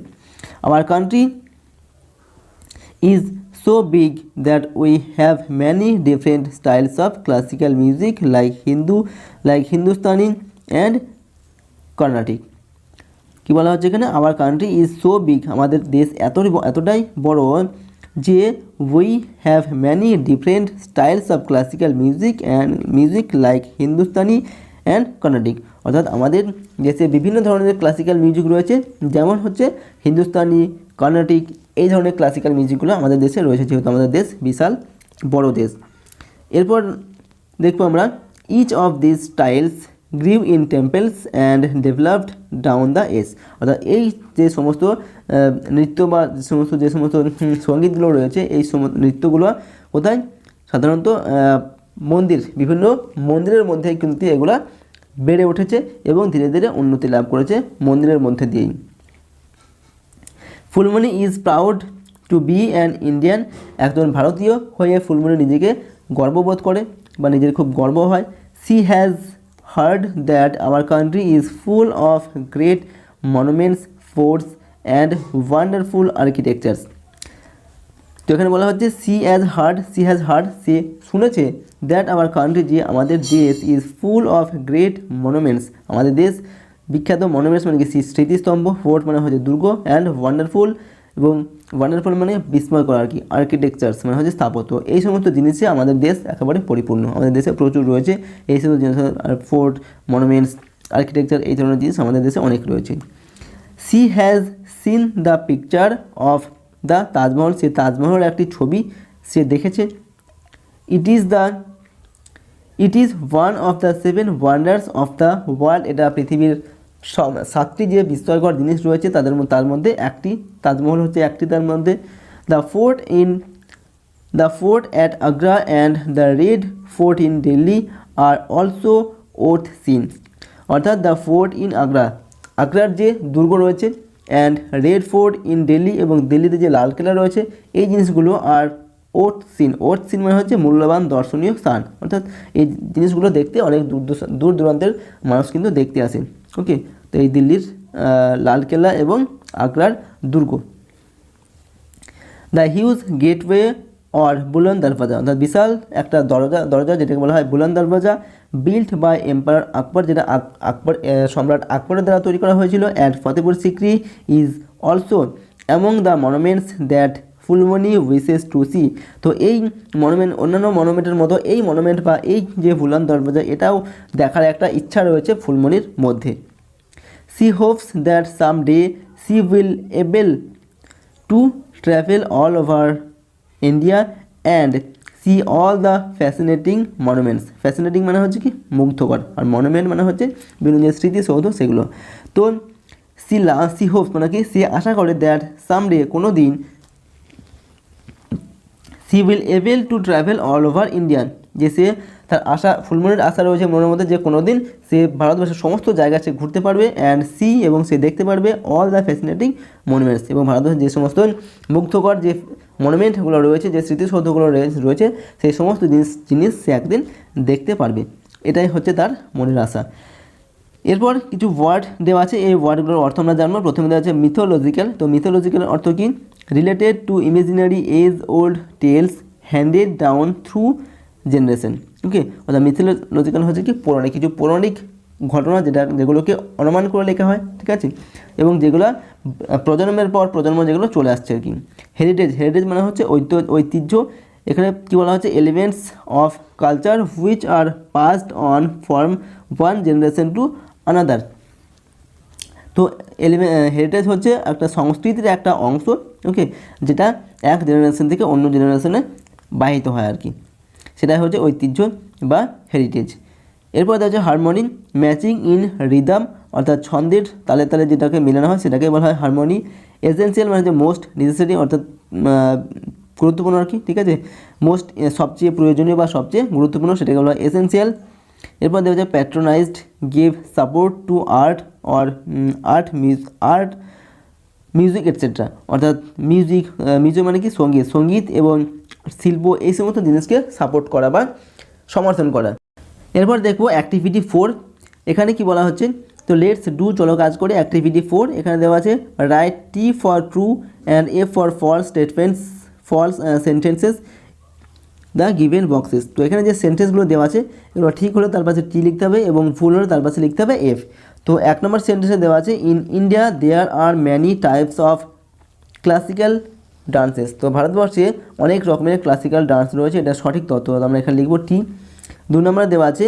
Hour country is so big that we have many different styles of classical music like Hindustani and Carnatic। কি বলা হচ্ছে এখানে, hour country is so big, আমাদের দেশ এতটাই বড় যে we have many different styles of classical music like Hindustani and Carnatic, অর্থাৎ আমাদের দেশে বিভিন্ন ধরনের ক্লাসিক্যাল মিউজিক রয়েছে, যেমন হচ্ছে হিন্দুস্তানি, কর্ণাটিক, এই ধরনের ক্লাসিক্যাল মিউজিকগুলো আমাদের দেশে রয়েছে, যেহেতু আমাদের দেশ বিশাল বড় দেশ। এরপর দেখবো আমরা each of this styles grew in temples and developed down the age. অর্থাৎ এই যে সমস্ত নৃত্য বা যে সমস্ত সঙ্গীতগুলো রয়েছে, এই নৃত্যগুলো কোথায়? সাধারণত বিভিন্ন মন্দিরের মধ্যে কিন্তু এগুলা বেড়ে উঠেছে এবং ধীরে ধীরে উন্নতি লাভ করেছে মন্দিরের মধ্যে দিয়েই। Phulmoni is proud to be an Indian. একজন ভারতীয় হয়ে ফুলমণি নিজেকে গর্ববোধ করে বা নিজের খুব গর্ব হয়। She has hard that our country is full of great monuments, forts and wonderful আর্কিটেকচার্স। তো এখানে বলা হচ্ছে সি হ্যাজ হার্ড, সে শুনেছে, দ্যাট আওয়ার কান্ট্রি, যে আমাদের দেশ, is full of great monuments, আমাদের দেশ বিখ্যাত, মনুমেন্টস মানে কি স্মৃতিস্তম্ভ, ফোর্ট মানে হচ্ছে দুর্গ, অ্যান্ড ওয়ান্ডারফুল, এবং ওয়ান্ডারফুল মানে বিস্ময়কর আর কি, আর্কিটেকচার্স মানে হচ্ছে স্থাপত্য, এই সমস্ত জিনিসে আমাদের দেশ একেবারে পরিপূর্ণ। আমাদের দেশে প্রচুর রয়েছে এই সমস্ত জিনিস, ফোর্ট, মনুমেন্টস, আর্কিটেকচার, এই ধরনের জিনিস আমাদের দেশে অনেক রয়েছে। She has seen the picture of the Taj Mahal, সে তাজমহলের একটি ছবি সে দেখেছে। It is one of the 7 wonders of the world, এটা পৃথিবীর 7টি যে বিস্ময়কর জিনিস রয়েছে তার মধ্যে একটি, তাজমহল হচ্ছে একটি তার মধ্যে। The fort at Agra and the red fort in Delhi are also worth seen. অর্থাৎ দ্য ফোর্ট ইন আগ্রার যে দুর্গ রয়েছে, and red fort in Delhi, এবং দিল্লিতে যে লালকেল্লা রয়েছে, এই জিনিসগুলো আর ওর্থ সিন মানে হচ্ছে মূল্যবান দর্শনীয় স্থান। অর্থাৎ এই জিনিসগুলো দেখতে অনেক দূর দূরান্তের মানুষ কিন্তু দেখতে আসে। ওকে, তো এই দিল্লির লালকেল্লা এবং আগ্রার দুর্গ। দ্য হিউজ গেটওয়ে অর বুলন্দ দরওয়াজা, অর্থাৎ বিশাল একটা দরজা যেটাকে বলা হয় বুলন্দ দরওয়াজা, বিল্ট বাই এম্পায়ার আকবর, যেটা সম্রাট আকবরের দ্বারা তৈরি করা হয়েছিল। At Fatehpur Sikri is also among the monuments that Phulmoni wishes to see. তো এই মনুমেন্ট, অন্যান্য মনুমেন্টের মতো এই মনুমেন্ট বা এই যে বুলন্দ দরওয়াজা, এটাও দেখার একটা ইচ্ছা রয়েছে ফুলমণির মধ্যে। She hopes that some day she will able to travel all over India and see all the fascinating monuments. Fascinating মানে হচ্ছে কি মুগ্ধকর, আর মনুমেন্ট মানে হচ্ছে বিভিন্ন যে স্মৃতিসৌধ সেগুলো। তো সি হোপস মানে কি সে আশা করে দ্যাট সামডে কোনো দিন she will able to travel all over Indian, যে সে তার আশা, ফুলমণির আশা রয়েছে মনের মধ্যে যে কোনো দিন সে ভারতবর্ষের সমস্ত জায়গায় সে ঘুরতে পারবে, অ্যান্ড সি, এবং সে দেখতে পারবে অল দ্য ফ্যাসিনেটিং মনুমেন্টস, এবং ভারতবর্ষের যে সমস্ত মুগ্ধকর যে মনুমেন্টগুলো রয়েছে, যে স্মৃতিসৌধগুলো রয়েছে, সেই সমস্ত জিনিস সে একদিন দেখতে পারবে। এটাই হচ্ছে তার মনের আশা। এরপর কিছু ওয়ার্ড দেওয়া আছে, এই ওয়ার্ডগুলোর অর্থ আমরা জানবো। প্রথমে দেওয়া আছে মিথোলজিক্যাল। তো মিথোলজিক্যাল অর্থ কি? Related to imaginary age old tales handed down through generation. Okay, অর্থাৎ মিথোলজিক্যাল হচ্ছে কি পৌরাণিক, কিছু পৌরাণিক ঘটনা যেগুলোকে অনুমান করে লেখা হয়, ঠিক আছে, এবং যেগুলো প্রজন্মের পর প্রজন্ম যেগুলো চলে আসছে আর কি। হেরিটেজ মানে হচ্ছে ঐতিহ্য। এখানে কী বলা হচ্ছে? Elements of culture which are passed on from one generation to another. তো হেরিটেজ হচ্ছে একটা সংস্কৃতির একটা অংশ, ওকে, যেটা এক জেনারেশন থেকে অন্য জেনারেশনে বাহিত হয় আর কি, সেটাই হচ্ছে ঐতিহ্য বা হেরিটেজ। এরপর দেখা হচ্ছে হারমোনি, ম্যাচিং ইন রিদম, অর্থাৎ ছন্দের তালে তালে যেটাকে মেলানো হয় সেটাকে বলা হয় হারমোনি। এসেনশিয়াল মানে হচ্ছে মোস্ট নেসেসারি, অর্থাৎ গুরুত্বপূর্ণ আর কি, ঠিক আছে, মোস্ট সবচেয়ে প্রয়োজনীয় বা সবচেয়ে গুরুত্বপূর্ণ, সেটাকে বলা হয় এসেনশিয়াল। এরপর দেখা যায় patronised, give support to art or music etcetera, অর্থাৎ মিউজিক মানে কি সঙ্গীত এবং শিল্প, এই সমস্ত জিনিসকে সাপোর্ট করা বা সমর্থন করা। এরপর দেখবো অ্যাক্টিভিটি 4। এখানে কি বলা হচ্ছে? তো লেটস ডু, চলো কাজ করে। অ্যাক্টিভিটি 4 এখানে দেওয়া আছে write T for true and a for false sentences the given boxes. তো এখানে যে সেন্টেন্সগুলো দেওয়া আছে এগুলো ঠিক হলে তার পাশে টি লিখতে হবে এবং ভুল হলে তার পাশে লিখতে হবে এফ। তো 1 নম্বর সেন্টেন্সে দেওয়া আছে in India there are many types of classical dances. তো ভারতবর্ষে অনেক রকমের ক্লাসিক্যাল ডান্স রয়েছে, এটা সঠিক তথ্য, আমরা এখানে লিখব টি। 2 নম্বরে দেওয়া আছে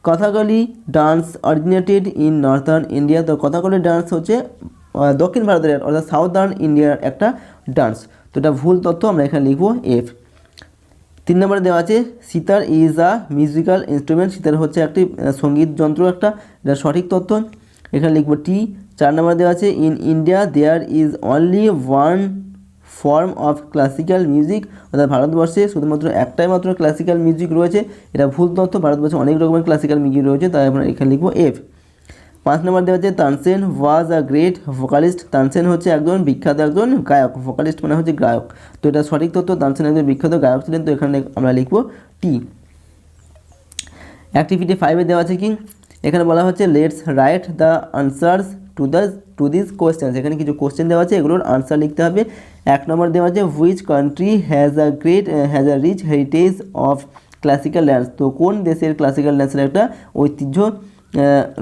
Kathakali dance originated in northern India. তো কথাকলি ডান্স হচ্ছে দক্ষিণ ভারতের অর্থাৎ সাউদার্ন ইন্ডিয়ার একটা ডান্স। তো এটা ভুল তথ্য, আমরা এখানে লিখবো এফ। 3 নম্বরে দেওয়া আছে sitar is a musical instrument. Sitar হচ্ছে একটি সঙ্গীত যন্ত্র একটা, এটা সঠিক তথ্য, এখানে লিখবো টি। 4 নম্বরে দেওয়া আছে in India there is only one form of classical music. অর্থাৎ ভারতবর্ষে শুধুমাত্র একটাই মাত্র ক্লাসিক্যাল মিউজিক রয়েছে, এটা ভুল তথ্য, ভারতবর্ষে অনেক রকমের ক্লাসিক্যাল মিউজিক রয়েছে, তাই আমরা এখানে লিখবো এফ। 5 নম্বর দেওয়া আছে তানসেন ওয়াজ আ গ্রেট ভোকালিস্ট। তানসেন হচ্ছে একজন বিখ্যাত একজন গায়ক, ভোকালিস্ট মানে হচ্ছে গায়ক, তো এটা সঠিক তথ্য, তানসেন একজন বিখ্যাত গায়ক ছিলেন, তো এখানে আমরা লিখবো টি। অ্যাক্টিভিটি 5-এ দেওয়া আছে কি, এখানে বলা হচ্ছে let's write the answers to this questions. এখানে কিছু কোয়েশ্চেন দেওয়া আছে, এগুলোর আনসার লিখতে হবে। 1 নম্বর দেওয়া আছে which country has a rich heritage of classical dance. তো কোন দেশের ক্লাসিক্যাল ড্যান্সের একটা ঐতিহ্য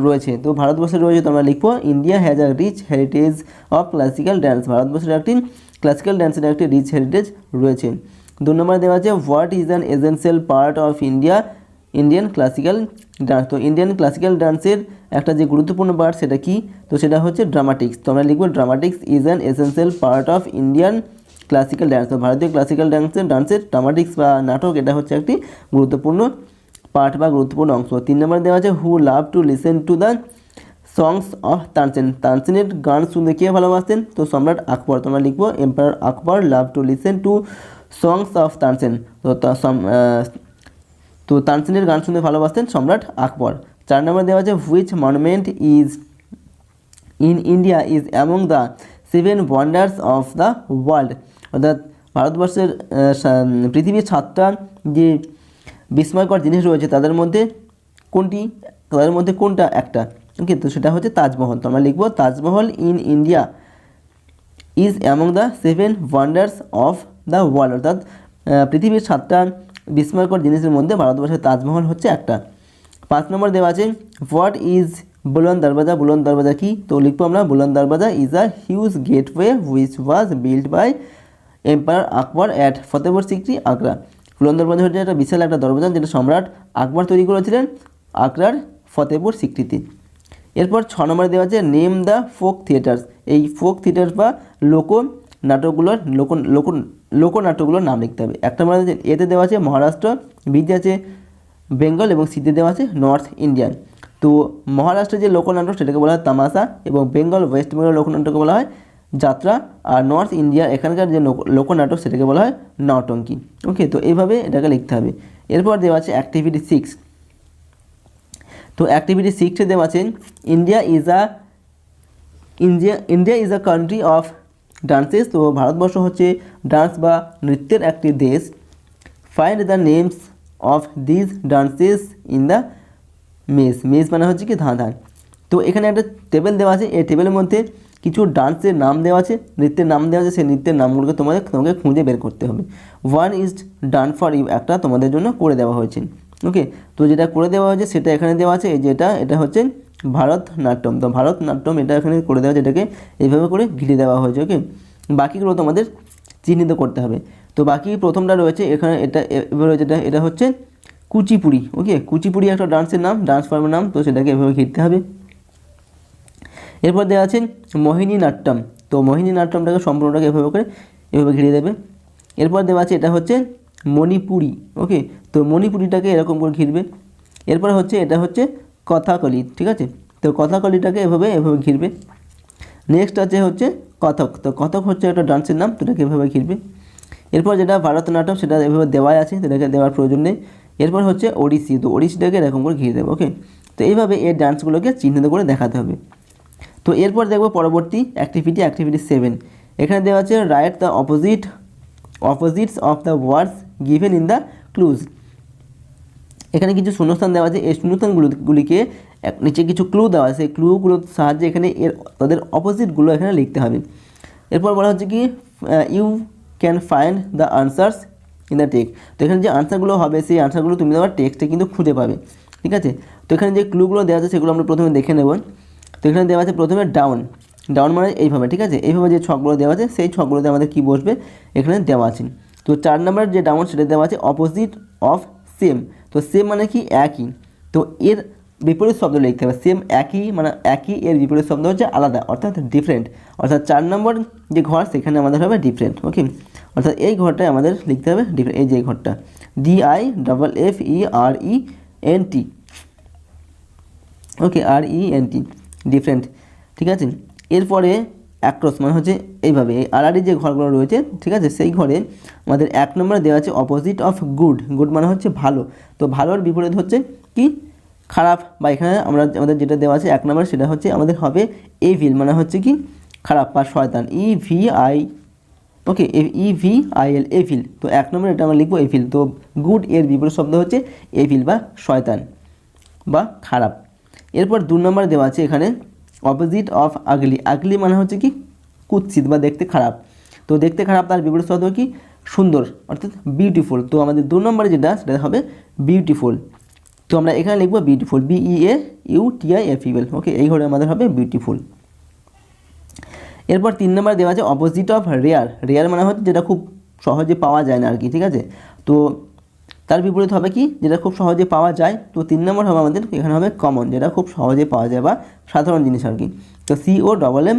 রয়েছে। তো ভারতবর্ষে রয়েছে, তো আমরা লিখবো India has a rich heritage of classical dance. ভারতবর্ষের একটি ক্লাসিক্যাল ড্যান্সের একটি রিচ হেরিটেজ রয়েছে। 2 নম্বরে দেওয়া আছে what is an essential part of Indian classical dance. তো ইন্ডিয়ান ক্লাসিক্যাল ডান্সের একটা যে গুরুত্বপূর্ণ পার্ট সেটা কি, তো সেটা হচ্ছে ড্রামাটিক্স। তো আমরা লিখবো ড্রামাটিক্স is an essential part of Indian classical dance. তো ভারতীয় ক্লাসিক্যাল ডান্সের ড্রামাটিক্স বা নাটক এটা হচ্ছে একটি গুরুত্বপূর্ণ পার্ট বা গুরুত্বপূর্ণ অংশ। 3 নম্বরে দেওয়া আছে who love to listen to the songs of Tansen. তানসেনের গান শুনতে কে ভালোবাসতেন, তো সম্রাট আকবর। তোমরা লিখবো empire Akbar love to listen to songs of Tansen. তো তানসেনের গান শুনতে ভালোবাসতেন সম্রাট আকবর। 4 নম্বর দেওয়া আছে which monument is in India is among the 7 wonders of the world. অর্থাৎ ভারতবর্ষের পৃথিবীর 7টা যে বিস্ময়কর জিনিস রয়েছে তাদের মধ্যে কোনটা একটা, ওকে, তো সেটা হচ্ছে তাজমহল। তো আমরা লিখবো Taj Mahal in India is among the 7 wonders of the world. অর্থাৎ পৃথিবীর 7টা বিস্ময়কর জিনিসের মধ্যে ভারতবর্ষের তাজমহল হচ্ছে একটা। 5 নম্বর দেওয়া আছে হোয়াট ইজ বুলন্দ দরওয়াজা। বুলন্দ দরওয়াজা কি, তো লিখবো আমরা Buland Darwaza is a huge gateway which was build by empire Akbar at Fatehpur Sikri Agra. Buland Darwaza হচ্ছে একটা বিশাল একটা দরওয়াজা যেটা সম্রাট আকবর তৈরি করেছিলেন আগ্রার ফতেহপুর সিক্রিতে। এরপর 6 নম্বরে দেওয়া আছে নেম দ্য ফোক থিয়েটার্স। এই ফোক থিয়েটার বা লোকনাটকগুলোর নাম লিখতে হবে। 1 নম্বরে এতে দেওয়া আছে মহারাষ্ট্র, বিতে আছে বেঙ্গল এবং সিতে দেওয়া আছে নর্থ ইন্ডিয়ান। তো মহারাষ্ট্রের যে লোকনাটক সেটাকে বলা হয় তামাশা, এবং বেঙ্গল ওয়েস্ট বেঙ্গল লোকনাটককে বলা হয় যাত্রা, আর নর্থ ইন্ডিয়া এখানকার যে লোকনাটক সেটাকে বলা হয় নৌটঙ্কি। ওকে, তো এইভাবে এটাকে লিখতে হবে। এরপর দেওয়া আছে অ্যাক্টিভিটি 6। তো অ্যাক্টিভিটি 6-এ দেওয়া আছে India is a country of dances. তো ভারতবর্ষ হচ্ছে ডান্স বা নৃত্যের একটি দেশ। Find the names of this dances in the maze মানে হচ্ছে কি ধান। তো এখানে একটা টেবিল দেওয়া আছে, এই টেবিলের মধ্যে কিছু ডান্সের নাম দেওয়া আছে, নৃত্যের নাম দেওয়া আছে, সেই নৃত্যের নামগুলোকে তোমাকে খুঁজে বের করতে হবে। One is done for you, একটা তোমাদের জন্য করে দেওয়া হয়েছে। ওকে, তো যেটা করে দেওয়া হয়েছে সেটা এখানে দেওয়া আছে, এই যেটা এটা হচ্ছে ভারতনাট্যম। তো ভারতনাট্যম এটা এখানে করে দেওয়া হয়েছে, এটাকে এইভাবে করে ঘিরে দেওয়া হয়েছে। ওকে, বাকিগুলো তোমাদের চিহ্নিত করতে হবে। তো বাকি প্রথমটা রয়েছে এখানে, এটা এবার এটা হচ্ছে কুচিপুড়ি। ওকে, কুচিপুড়ি একটা ডান্সের নাম, ডান্স ফর্মের নাম, তো সেটাকে এভাবে ঘিরতে হবে। এরপর দেওয়া আছে মোহিনী নাট্যম। তো মোহিনী নাট্যমটাকে সম্পূর্ণটাকে এভাবে ঘিরে দেবে। এরপর দেওয়া আছে এটা হচ্ছে মণিপুরি। ওকে, তো মণিপুরিটাকে এরকম করে ঘিরবে। এরপর হচ্ছে এটা হচ্ছে কথাকলি, ঠিক আছে, তো কথাকলিটাকে এভাবে ঘিরবে। নেক্সট হচ্ছে কথক। তো কথক হচ্ছে একটা ডান্সের নাম, তো এটাকে এভাবে ঘিরবে। এরপর যেটা ভারতনাট্যম সেটা এভাবে দেওয়াই আছে, তো এটাকে দেওয়ার প্রয়োজন নেই। এরপর হচ্ছে ওড়িশি। তো ওড়িশিটাকে এরকম করে ঘিরে দেবে। ওকে, তো এইভাবে এই ডান্সগুলোকে চিহ্নিত করে দেখাতে হবে। তো এরপর দেখবো পরবর্তী অ্যাক্টিভিটি 7। এখানে দেওয়া আছে write the opposites of the words given in the clues. এখানে কিছু শূন্যস্থান দেওয়া আছে, এই শূন্যস্থানগুলিকে নিচে কিছু ক্লু দেওয়া আছে, সেই ক্লুগুলোর সাহায্যে এখানে তাদের অপোজিটগুলো এখানে লিখতে হবে। এরপর বলা হচ্ছে কি you can find the answers in the text. তো এখানে যে আনসারগুলো হবে সেই আনসারগুলো তুমি তোমার টেক্সটে কিন্তু খুঁজে পাবে, ঠিক আছে। তো এখানে যে ক্লুগুলো দেওয়া আছে সেগুলো আমরা প্রথমে দেখে নেব। তো এখানে দেওয়া আছে প্রথমে ডাউন মানে এইভাবে, ঠিক আছে, এইভাবে যে ছকগুলো দেওয়া আছে সেই ছকগুলোতে আমাদের কী বসবে এখানে দেওয়া আছে। তো 4 নম্বর যে ডাউন সেটা দেওয়া আছে অপোজিট অফ সেম। তো সেম মানে কি একই, তো তো এর বিপরীত শব্দ লিখতে হবে সেম একই, মানে একই, এর বিপরীত শব্দ হচ্ছে আলাদা, অর্থাৎ ডিফারেন্ট। অর্থাৎ 4 নম্বর যে ঘর সেখানে আমাদের হবে ডিফারেন্ট। ওকে, অর্থাৎ এই ঘরটায় আমাদের লিখতে হবে ডিফারেন্ট। এই যে ঘরটা DIFFERENT, ওকে, RENT, ডিফারেন্ট। ঠিক আছে, এরপরে অ্যাক্রস মানে হচ্ছে এইভাবে আড়াআড়ি যে ঘরগুলো রয়েছে, ঠিক আছে, সেই ঘরে আমাদের 1 নম্বরে দেওয়া আছে অপোজিট অফ গুড। গুড মানে হচ্ছে ভালো, তো ভালোর বিপরীত হচ্ছে কি, খারাপ। বা এখানে আমাদের যেটা দেওয়া আছে 1 নম্বরে সেটা হচ্ছে আমাদের হবে এভিল, মানে হচ্ছে কি খারাপ বা শয়তান, EVI, ওকে, EVIL, এভিল। তো 1 নম্বরে এটা আমরা লিখবো এভিল। তো গুড এর বিপরীত শব্দ হচ্ছে এভিল বা শয়তান বা খারাপ। এরপর 2 নম্বরে দেওয়া আছে এখানে অপোজিট অফ আগলি। আগলি মানে হচ্ছে কি কুৎসিত বা দেখতে খারাপ। তো দেখতে খারাপ তার বিপরীত শব্দ কি সুন্দর, অর্থাৎ বিউটিফুল। তো আমাদের 2 নম্বরে যেটা সেটা হবে বিউটিফুল। তো আমরা এখানে লিখবো বিউটিফুল, BEAUTIFUL, ওকে, এই ঘরে আমাদের হবে বিউটিফুল। এরপর 3 নম্বরে দেওয়া আছে অপোজিট অফ রেয়ার। রেয়ার মানে হচ্ছে যেটা খুব সহজে পাওয়া যায় না আর কি, ঠিক আছে। তো তার বিপরীত হবে কি যেটা খুব সহজে পাওয়া যায়। তো 3 নম্বর হবে আমাদের এখানে হবে কমন, যেটা খুব সহজে পাওয়া যায় বা সাধারণ জিনিস আর কি। তো COMMON,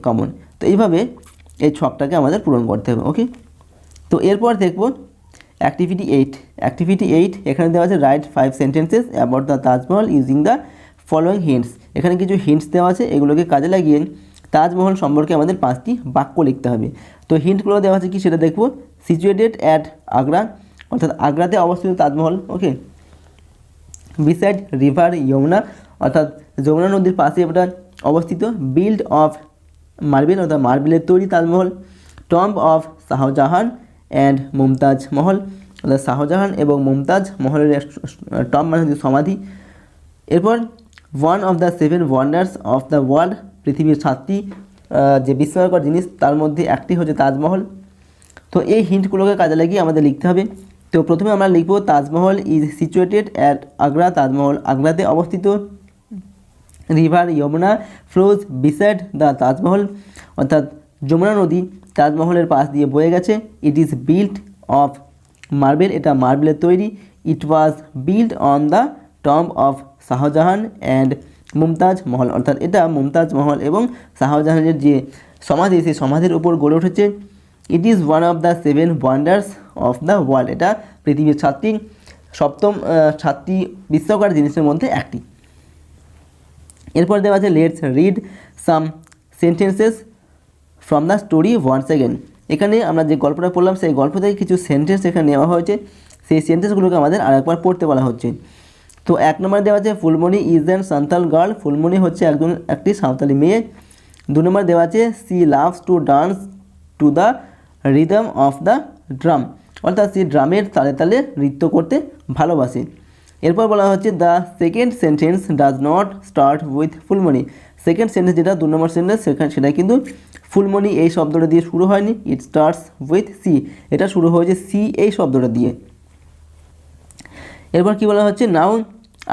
কমন। তো এইভাবে এই ছকটাকে আমাদের পূরণ করতে হবে। ওকে, তো এরপর দেখব অ্যাক্টিভিটি 8। অ্যাক্টিভিটি 8 এখানে দেওয়া আছে right 5 sentences about the Taj Mahal using the following hints. এখানে কিছু হিন্টস দেওয়া আছে, এগুলোকে কাজে লাগিয়ে তাজমহল সম্পর্কে আমাদের 5টি বাক্য লিখতে হবে। তো হিন্টগুলো দেওয়া আছে কি সেটা দেখব। সিচুয়েটেড অ্যাট আগ্রা, অর্থাৎ আগ্রাতে অবস্থিত তাজমহল। ওকে, বিসাইড রিভার যমুনা, অর্থাৎ যমুনা নদীর পাশে এটা অবস্থিত। বিল্ড অফ মার্বেল, অর্থাৎ মার্বেলের তৈরি Taj Mahal. Tomb of Shah Jahan and Mumtaz Mahal, অর্থাৎ শাহজাহান এবং মুমতাজ মহলের টম্ব মানে হচ্ছে সমাধি। এরপর 1 of the 7 wonders of the world, পৃথিবীর 7টি যে বিস্ময়কর জিনিস তার মধ্যে একটি হচ্ছে তাজমহল। তো এই হিন্টগুলোকে কাজে লাগিয়ে আমাদের লিখতে হবে। তো প্রথমে আমরা লিখব Taj Mahal is situated at Agra, Taj Mahal আগ্রাতে অবস্থিত। River Yamuna flows beside the Taj Mahal, অর্থাৎ যমুনা নদী তাজমহলের পাশ দিয়ে বয়ে গেছে। It is built of marble, এটা মার্বেলের তৈরি। It was built on the tomb of Shah Jahan and Mumtaz Mahal, অর্থাৎ এটা মুমতাজ মহল এবং শাহজাহানের যে সমাধি সেই সমাধির উপর গড়ে উঠেছে। ইট is one of the 7 wonders of the world, এটা পৃথিবীর 7টি বিস্ময়কর জিনিসের মধ্যে একটি। এরপর দেওয়া আছে let's read some sentences from the story once again. এখানে আমরা যে গল্পটা পড়লাম সেই গল্প থেকে কিছু সেন্টেন্স এখানে নেওয়া হয়েছে, সেই সেন্টেন্সগুলোকে আমাদের আরেকবার পড়তে বলা হচ্ছে। তো 1 নম্বরে দেওয়া আছে Phulmoni is an Santhal girl, Phulmoni হচ্ছে একটি সাঁওতালি মেয়ে। 2 নম্বর দেওয়া আছে she loves to dance to the rhythm of the drum, অর্থাৎ সে ড্রামের তালে তালে নৃত্য করতে ভালোবাসে। এরপর বলা হচ্ছে the second sentence does not start with Phulmoni. Second sentence যেটা 2 নম্বর সেন্টেন্স সেটা কিন্তু ফুলমণি এই শব্দটা দিয়ে শুরু হয়নি। ইট স্টার্টস উইথ সি, এটা শুরু হয়েছে সি এই শব্দটা দিয়ে। এরপর কি বলা হচ্ছে নাও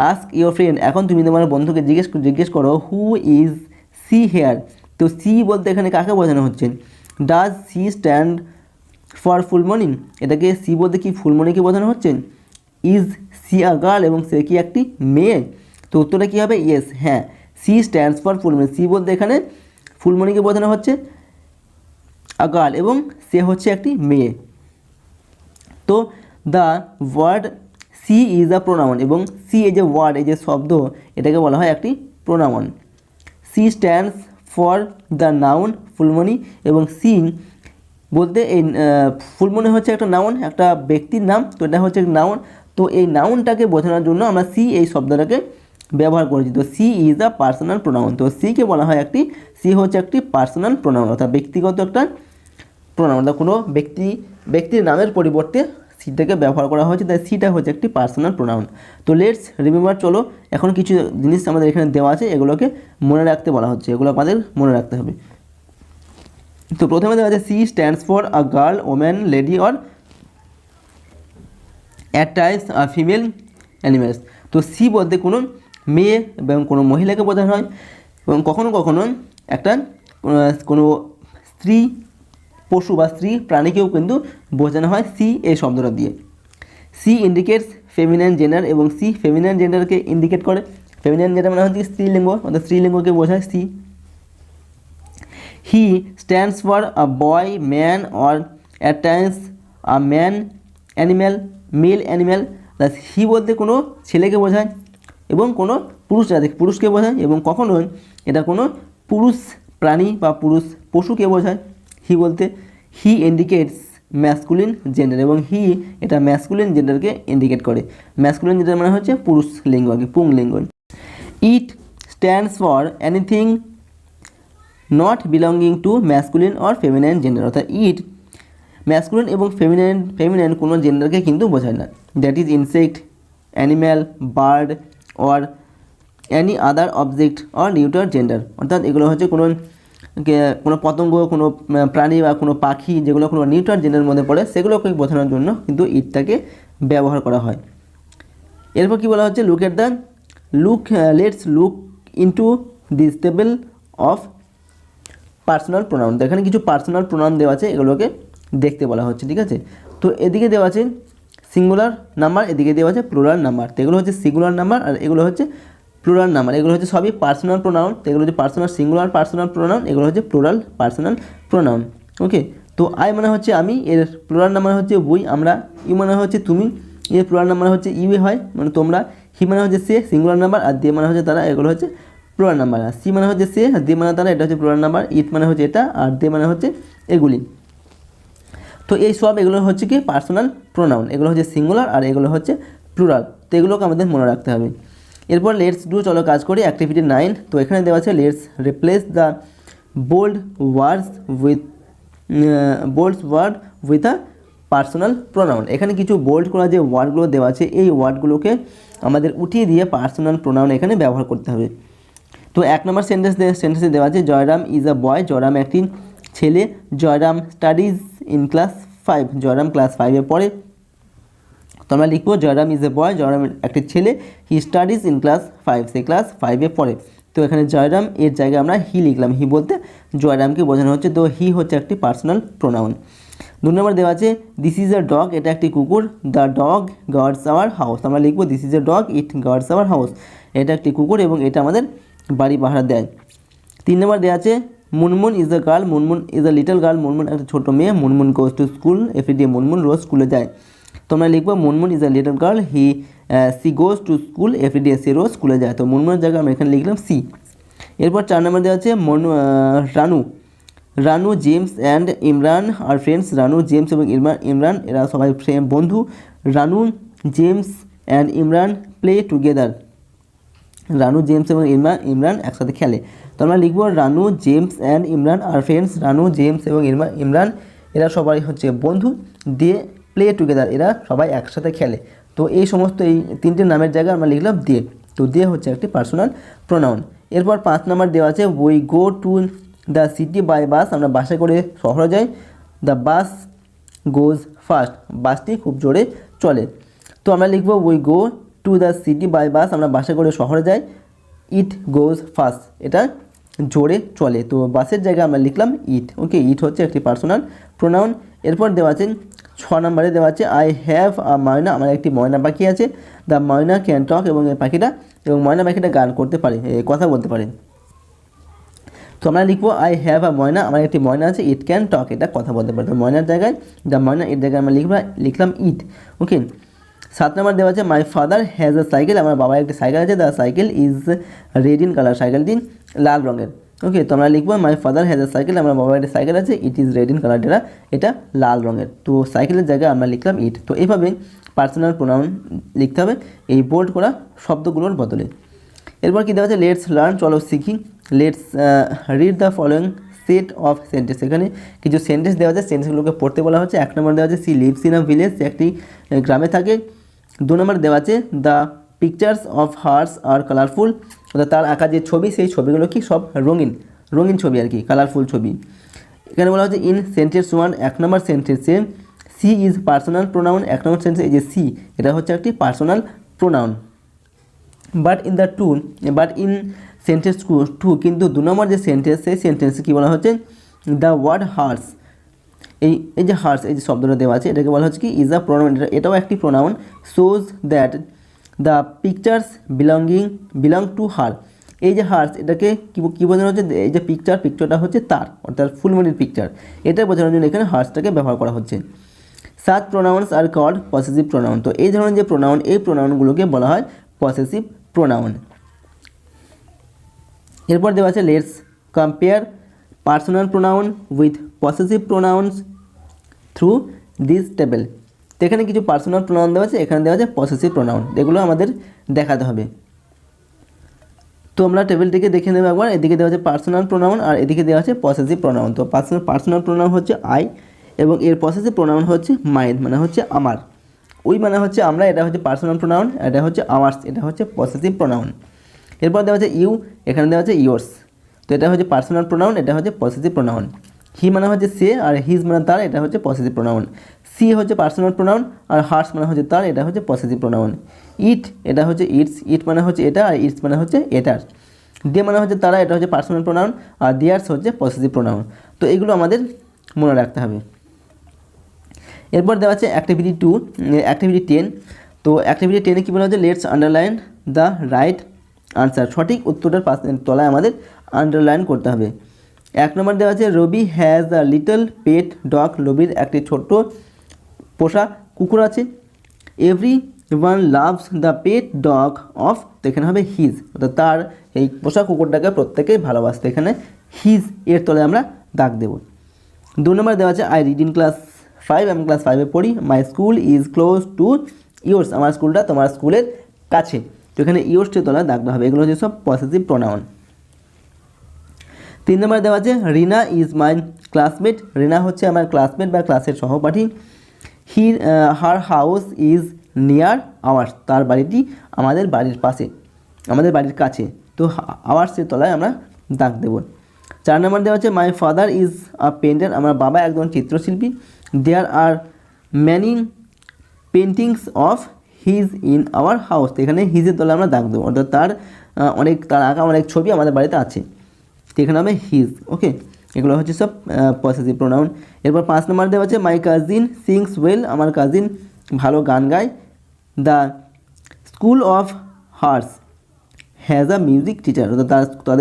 আস্ক ইউর ফ্রেন্ড, এখন তুমি তোমার বন্ধুকে জিজ্ঞেস করো হু ইজ সি হেয়ার। তো সি বলতে এখানে কাকে বোঝানো হচ্ছে? Does she stand for Phulmoni, এটাকে সি বলতে কি ফুলমণিকে বোঝানো হচ্ছে? ইজ সি আ গার্ল, এবং সে কি একটি মেয়ে? তো উত্তরটা কী হবে? ইয়েস, হ্যাঁ, she stands for Phulmoni. She বলতে এখানে ফুলমণিকে বোঝানো হচ্ছে আ গার্ল, এবং সে হচ্ছে একটি মেয়ে। তো the word she is a pronoun, এবং সি এই যে ওয়ার্ড এই যে শব্দ এটাকে বলা হয় একটি pronoun. She stands for the noun Phulmoni, এবং সি বলতে এই ফুলমণি হচ্ছে একটা নাউন, একটা ব্যক্তির নাম, তো এটা হচ্ছে নাউন। তো এই নাউনটাকে বোঝানোর জন্য আমরা সি এই শব্দটাকে ব্যবহার করেছি। তো she is a personal pronoun, তো সিকে বলা হয় সি হচ্ছে একটি পার্সোনাল প্রোনাউন, অর্থাৎ ব্যক্তিগত একটা প্রোনাউন, অর্থাৎ কোনো ব্যক্তির নামের পরিবর্তে সিটাকে ব্যবহার করা হয়েছে, তাই সিটা হচ্ছে একটি পার্সোনাল প্রোনাউন। তো লেটস রিমেম্বার, চলো এখন কিছু জিনিস আমাদের এখানে দেওয়া আছে, এগুলোকে মনে রাখতে বলা হচ্ছে, এগুলো আমাদের মনে রাখতে হবে। তো প্রথমে দেওয়া আছে she stands for a girl, woman, lady or at times a female animals. তো সি বলতে কোনো মেয়ে এবং কোনো মহিলাকে বোঝানো হয়, এবং কখনো কখনো একটা কোনো স্ত্রী পশু বা স্ত্রী প্রাণীকেও কিন্তু বোঝানো হয় সি এই শব্দটা দিয়ে। সি ইন্ডিকেটস ফেমিনাইন জেন্ডার এবং সি ফেমিনাইন জেন্ডারকে ইন্ডিকেট করে। ফেমিনাইন জেন্ডার মানে হচ্ছে স্ত্রীলিঙ্গ, অর্থাৎ স্ত্রীলিঙ্গকে বোঝায় she. He stands for a boy, man or at times a man animal, male animal. He বলতে কোনো ছেলেকে বোঝায় এবং কোনো পুরুষকে বোঝায়, এবং কখনো এটা কোনো পুরুষ প্রাণী বা পুরুষ পশুকে বোঝায়। হি বলতে হি ইন্ডিকেটস ম্যাসকুলিন জেন্ডার, এবং হি এটা ম্যাসকুলিন জেন্ডারকে ইন্ডিকেট করে। ম্যাসকুলিন জেন্ডার মানে হচ্ছে পুরুষ লিঙ্গ আর কি, পুংলিঙ্গ। It stands for anything not belonging to masculine or feminine gender, অর্থাৎ ইট ম্যাসকুলিন এবং ফেমিনাইন কোনো জেন্ডারকে কিন্তু বোঝায় না। That is insect, animal, bird or any other object or neutral gender, অর্থাৎ এগুলো হচ্ছে কোনো পতঙ্গ, কোনো প্রাণী বা কোনো পাখি যেগুলো কোনো নিউট্রাল জেন্ডারের মধ্যে পড়ে সেগুলোকে বোঝানোর জন্য কিন্তু ইটটাকে ব্যবহার করা হয়। এরপর কী বলা হচ্ছে, let's look into this table of personal pronoun. এখানে কিছু পার্সোনাল প্রোনাউন দেওয়া আছে, এগুলোকে দেখতে বলা হচ্ছে, ঠিক আছে। তো এদিকে দেওয়া আছে সিঙ্গুলার নাম্বার, এদিকে দেওয়া আছে প্লুরাল নাম্বার। তো এগুলো হচ্ছে সিঙ্গুলার নাম্বার আর এগুলো হচ্ছে প্লুরাল নাম্বার। এগুলো হচ্ছে সবই পার্সোনাল প্রোনাউন। তো এগুলো হচ্ছে পার্সোনাল সিঙ্গুলার পার্সোনাল প্রোনাউন, এগুলো হচ্ছে প্লুরাল পার্সোনাল প্রোনাউন। ওকে, তো আই মানে হচ্ছে আমি, এর প্লুরাল নাম্বার হচ্ছে উই, আমরা। ইউ মানে হচ্ছে তুমি, এর প্লুরাল নাম্বার হচ্ছে ইউ হয়, মানে তোমরা। হি মানে হচ্ছে সে, সিঙ্গুলার নাম্বার, আর দে মানে হচ্ছে তারা, এগুলো হচ্ছে প্লুরাল নাম্বার। আর সি মানে হচ্ছে সে, আর দে মানে তারা, এটা হচ্ছে প্লুরাল নাম্বার। ইট মানে হচ্ছে এটা, আর দে মানে হচ্ছে এগুলি। তো এই সব এগুলো হচ্ছে কি পার্সোনাল প্রোনাউন, এগুলো হচ্ছে সিঙ্গুলার আর এগুলো হচ্ছে প্লুরাল। তো এগুলোকে আমাদের মনে রাখতে হবে। এরপর লেটস ডু, চলো কাজ করি। অ্যাক্টিভিটি 9, তো এখানে দেওয়া আছে let's replace the bold word with a personal pronoun. এখানে কিছু বোল্ড করা যে ওয়ার্ডগুলো দেওয়া আছে, এই ওয়ার্ডগুলোকে আমাদের উঠিয়ে দিয়ে পার্সোনাল প্রোনাউন এখানে ব্যবহার করতে হবে। তো 1 নম্বর সেন্টেন্সে দেওয়া আছে Jayram is a boy, Jayram একটি ছেলে। Jayram studies in class 5, Jayram class 5-এ পড়ে। তো আমরা লিখবো Jayram is a boy, Jayram একটি ছেলে। হি স্টাডিজ ইন ক্লাস 5, সে ক্লাস 5-এ পড়ে। তো এখানে জয়রাম এর জায়গায় আমরা হি লিখলাম, হি বলতে জয়রামকে বোঝানো হচ্ছে। তো হি হচ্ছে একটি পার্সোনাল প্রোনাউন। 2 নম্বর দেওয়া আছে দিস ইজ আ ডগ, এটা একটি কুকুর। The dog guards our house, আমরা লিখবো this is a dog, it guards our house, এটা একটি কুকুর এবং এটা আমাদের বাড়ি পাহারা দেয়। 3 নম্বর দেওয়া আছে Munmun is a girl, Munmun is a little girl, Munmun একটা ছোটো মেয়ে। Munmun goes to school everyday, Munmun রোজ স্কুলে যায়। তোমরা লিখবো Munmun is a little girl, she goes to school everyday, সে রোজ স্কুলে যায়। তো মুনমুনের জায়গায় আমরা এখানে লিখলাম সি। এরপর 4 নম্বর দেওয়া আছে Ranu James and Imran are friends, Ranu James এবং ইমরান এরা সবাই বন্ধু। Ranu James and Imran play together, Ranu James এবং ইমরান একসাথে খেলে। তো আমরা লিখবো Ranu James and Imran are friends, Ranu James এবং ইমরান এরা সবাই হচ্ছে বন্ধু। দিয়ে প্লে টুগেদার, এরা সবাই একসাথে খেলে। তো এই সমস্ত এই 3টে নামের জায়গায় আমরা লিখলাম দিয়ে। তো দিয়ে হচ্ছে একটি পার্সোনাল প্রোনাউন। এরপর 5 নম্বর দেওয়া আছে we go to the city by bus, আমরা বাসে করে শহরে যাই। দ্য বাস গোজ ফাস্ট, বাসটি খুব জোরে চলে। তো আমরা লিখবো we go to the city by bus, আমরা বাসে করে শহরে যাই। ইট গোজ ফাস্ট, এটা জোরে চলে। তো বাসের জায়গায় আমরা লিখলাম ইট। ওকে, ইট হচ্ছে একটি পার্সোনাল প্রোনাউন। এরপর দেওয়া আছে 6 নম্বরে দেওয়া আছে আই হ্যাভ আ ময়না, আমার একটি ময়না পাখি আছে। দ্য ময়না ক্যান টক, এবং এই পাখিটা ময়না পাখিটা গান করতে পারে, কথা বলতে পারে। তো আমরা লিখবো আই হ্যাভ আ ময়না, আমার একটি ময়না আছে। ইট ক্যান টক, এটা কথা বলতে পারে। তো ময়নার জায়গায় দ্য ময়না, এর জায়গায় আমরা লিখলাম ইট। ওকে, 7 নম্বর দেওয়া আছে my father has a cycle, আমার বাবার একটি সাইকেল আছে। The cycle is red in colour, সাইকেলটি লাল রঙের। ওকে, তো আমরা লিখবো my father has a cycle, আমার বাবার একটি সাইকেল আছে। It is red in colour, এটা লাল রঙের। তো সাইকেলের জায়গায় আমরা লিখলাম ইট। তো এইভাবে পার্সোনাল প্রোনাউন লিখতে হবে এই বোল্ড করা শব্দগুলোর বদলে। এরপর কী দেওয়া আছে লেটস লার্ন, চলো শিখি। Let's read the following set of sentence, এখানে কিছু সেন্টেন্স দেওয়া আছে, সেন্টেন্সগুলোকে পড়তে বলা হচ্ছে। 1 নম্বর দেওয়া আছে she lives in a village, সে একটি গ্রামে থাকে। 2 নম্বর দেওয়া আছে the pictures of hers are colourful, অর্থাৎ তার আঁকা যে ছবি সেই ছবিগুলো কি সব রঙিন ছবি আর কি, কালারফুল ছবি। এখানে বলা হচ্ছে ইন সেন্টেন্স 1, 1 নম্বর সেন্টেন্সে সি ইজ পার্সোনাল প্রোনাউন। 1 নম্বর সেন্টেন্সে এই যে সি, এটা হচ্ছে একটি personal pronoun. But in sentence 2, কিন্তু 2 নম্বর যে সেন্টেন্স সেই সেন্টেন্সে কী বলা হচ্ছে দ্য ওয়ার্ড হার্স, এই যে হার্স, এই যে শব্দটা দেওয়া আছে, এটাকে বলা হচ্ছে কি ইজ আ প্রোনাউন। এটাও একটি pronoun. Shows that the pictures belong to her. এই যে হার্স, এটাকে কী বোঝানো হচ্ছে, এই যে পিকচারটা হচ্ছে তার, অর্থাৎ ফুলমণির পিকচার, এটা বোঝানোর জন্য এখানে হার্সটাকে ব্যবহার করা হচ্ছে। Such pronouns are called possessive pronoun. তো এই ধরনের যে প্রোনাউন, এই প্রোনাউনগুলোকে বলা হয় পসেসিভ প্রোনাউন। এরপর দেওয়া আছে let's compare personal pronoun with possessive pronouns through this table. তো এখানে কিছু পার্সোনাল প্রোনাউন দেওয়া আছে, এখানে দেওয়া আছে পসেসিভ প্রোনাউন, এগুলো আমাদের দেখাতে হবে। তো আমরা টেবিলটিকে দেখে নেব একবার। এদিকে দেওয়া আছে পার্সোনাল প্রোনাউন আর এদিকে দেওয়া আছে পসেসিভ প্রোনাউন। তো পার্সোনাল প্রোনাউন হচ্ছে আই এবং এর পসেসিভ প্রোনাউন হচ্ছে মাইন, মানে হচ্ছে আমার। ওই মানে হচ্ছে আমরা, এটা হচ্ছে পার্সোনাল প্রোনাউন, এটা হচ্ছে আওয়ার্স, এটা হচ্ছে পসেসিভ প্রোনাউন। এরপর দেওয়া আছে ইউ, এখানে দেওয়া আছে ইয়োর্স। তো এটা হচ্ছে পার্সোনাল প্রোনাউন, এটা হচ্ছে পসেসিভ প্রোনাউন। হি মানে হচ্ছে সে আর হিজ মানে তার, এটা হচ্ছে পসেসিভ প্রোনাউন। সি হচ্ছে পার্সোনাল প্রোনাউন আর হার্স মানে হচ্ছে তার, এটা হচ্ছে পসেসিভ প্রোনাউন। ইট, এটা হচ্ছে ইটস, ইট মানে হচ্ছে এটা আর ইটস মানে হচ্ছে এটার। দে মানে হচ্ছে তারা, এটা হচ্ছে পার্সোনাল প্রোনাউন আর দেয়ার্স হচ্ছে পসেসিভ প্রোনাউন। তো এগুলো আমাদের মনে রাখতে হবে। এরপর দেওয়া আছে অ্যাক্টিভিটি 10। তো অ্যাক্টিভিটি 10-এ কী বলা হচ্ছে, let's underline the right answer. সঠিক উত্তরটার তলায় আমাদের আন্ডারলাইন করতে হবে। 1 নম্বর দেওয়া আছে Robi has a little pet dog. রবির একটি ছোট্ট পোষা কুকুর আছে। Every one loves the pet dog of. তো এখানে হবে হিজ, অর্থাৎ তার এই পোষা কুকুরটাকে প্রত্যেকেই ভালোবাসতো, এখানে হিজ এর তলায় আমরা দাগ দেব। 2 নম্বর দেওয়া আছে আই রিড ইন ক্লাস 5, আমি ক্লাস 5-এ পড়ি। My school is close two yours, আমার স্কুলটা তোমার স্কুলের কাছে। তো এখানে ইয়োর্সের তলায় দাগ দেওয়া হবে। এগুলো হচ্ছে সব পসেসিভ প্রোনাউন। 3 নম্বর দেওয়া আছে রিনা ইজ মাই ক্লাসমেট। রিনা হচ্ছে আমার ক্লাসমেট বা ক্লাসের সহপাঠী। Her house is near hours, তার বাড়িটি আমাদের বাড়ির পাশে, আমাদের বাড়ির কাছে। তো আওয়ার্সের তলায় আমরা দাগ দেব। 4 নম্বর দেওয়া আছে my father is a painter, আমার বাবা একজন চিত্রশিল্পী। There are many paintings of his in our house. তো এখানে হিজের তলায় আমরা দাগ দেবো, অর্থাৎ তার আঁকা অনেক ছবি আমাদের বাড়িতে আছে। তো এখানে হবে হিজ। ওকে, এগুলো হচ্ছে সব পসেসিভ প্রোনাউন। এরপর 5 নম্বর দেওয়া আছে মাই কাজিন সিংস ওয়েল, আমার কাজিন ভালো গান গায়। The school of hers has a music teacher, অর্থাৎ তার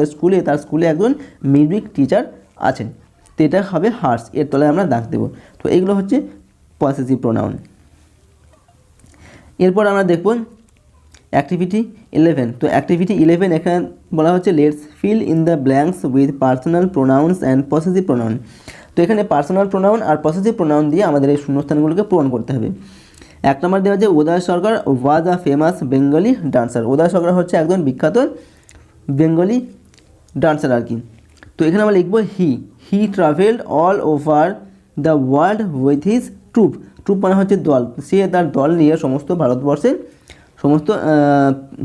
স্কুলে একজন মিউজিক টিচার আছেন। তো এটা হবে হার্স, এর তলায় আমরা দাগ দেব। তো এইগুলো হচ্ছে পসেসিভ প্রোনাউন। এরপর আমরা দেখব অ্যাক্টিভিটি 11। তো অ্যাক্টিভিটি 11 এখানে বলা হচ্ছে let's fill in the blanks with personal pronouns and possessive pronoun. তো এখানে পার্সোনাল প্রোনাউন আর পসেসিভ প্রোনাউন দিয়ে আমাদের এই শূন্যস্থানগুলোকে পূরণ করতে হবে। 1 নম্বর দেওয়া যে উদয় সরকার ওয়াজ আ ফেমাস বেঙ্গলি ডান্সার। উদয় সরকার হচ্ছে একজন বিখ্যাত বেঙ্গলি ডান্সার আর কি। তো এখানে আমরা লিখবো he travelled all over the world with his troupe. Troupe মানে হচ্ছে দল, সে তার দল নিয়ে সমস্ত ভারতবর্ষের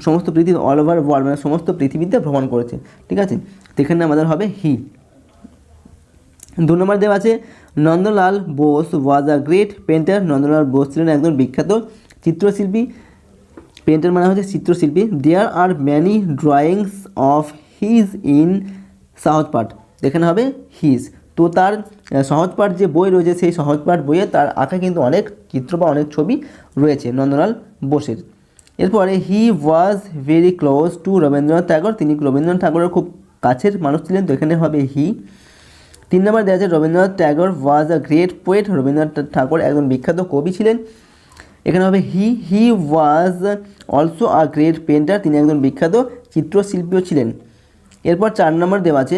সমস্ত পৃথিবী, অল ওভার ওয়ার্ল্ড মানে সমস্ত পৃথিবীতে ভ্রমণ করেছে। ঠিক আছে, তো এখানে আমাদের হবে হি। 2 নম্বর দেওয়া আছে Nandalal Bose was a great painter. Nandalal Bose ছিলেন একজন বিখ্যাত চিত্রশিল্পী। পেন্টার মানে হচ্ছে চিত্রশিল্পী। There are many drawings of his in Sahaj Path, এখানে হবে হিজ। তো তার সহজপাঠ যে বই রয়েছে, সেই সহজপাঠ বইয়ে তার আঁকা কিন্তু অনেক চিত্র বা অনেক ছবি রয়েছে নন্দলাল বোসের। এরপরে he was very close to Rabindranath Tagore, তিনি রবীন্দ্রনাথ ঠাকুরের খুব কাছের মানুষ ছিলেন। তো এখানে হবে হি। 3 নম্বর দেওয়া আছে Rabindranath Tagore was a great poet. Rabindranath Thakur একজন বিখ্যাত কবি ছিলেন। এখানে হবে he was also a great painter, তিনি একজন বিখ্যাত চিত্রশিল্পীও ছিলেন। এরপর 4 নম্বর দেওয়া আছে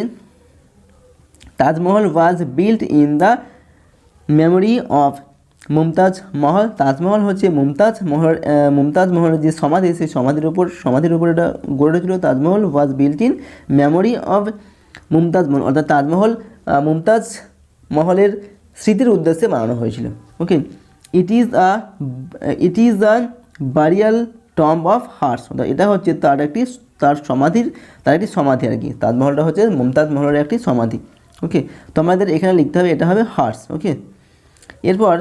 Taj Mahal was built in the memory of Mumtaz মহল। তাজমহল হচ্ছে মুমতাজ মহলের যে সমাধি, সেই সমাধির উপর এটা গড়ে উঠেছিল। Taj Mahal was built in memory of Mumtaz Mahal, অর্থাৎ তাজমহল মুমতাজ মহলের স্মৃতির উদ্দেশ্যে বানানো হয়েছিল। Okay, it is a burial tomb of hers, এটা হচ্ছে তার একটি সমাধি আর কি। তাজমহলটা হচ্ছে মুমতাজ মহলের একটি সমাধি। ওকে, তো আমাদের এখানে লিখতে হবে এটা হবে হার্স। ওকে, এরপর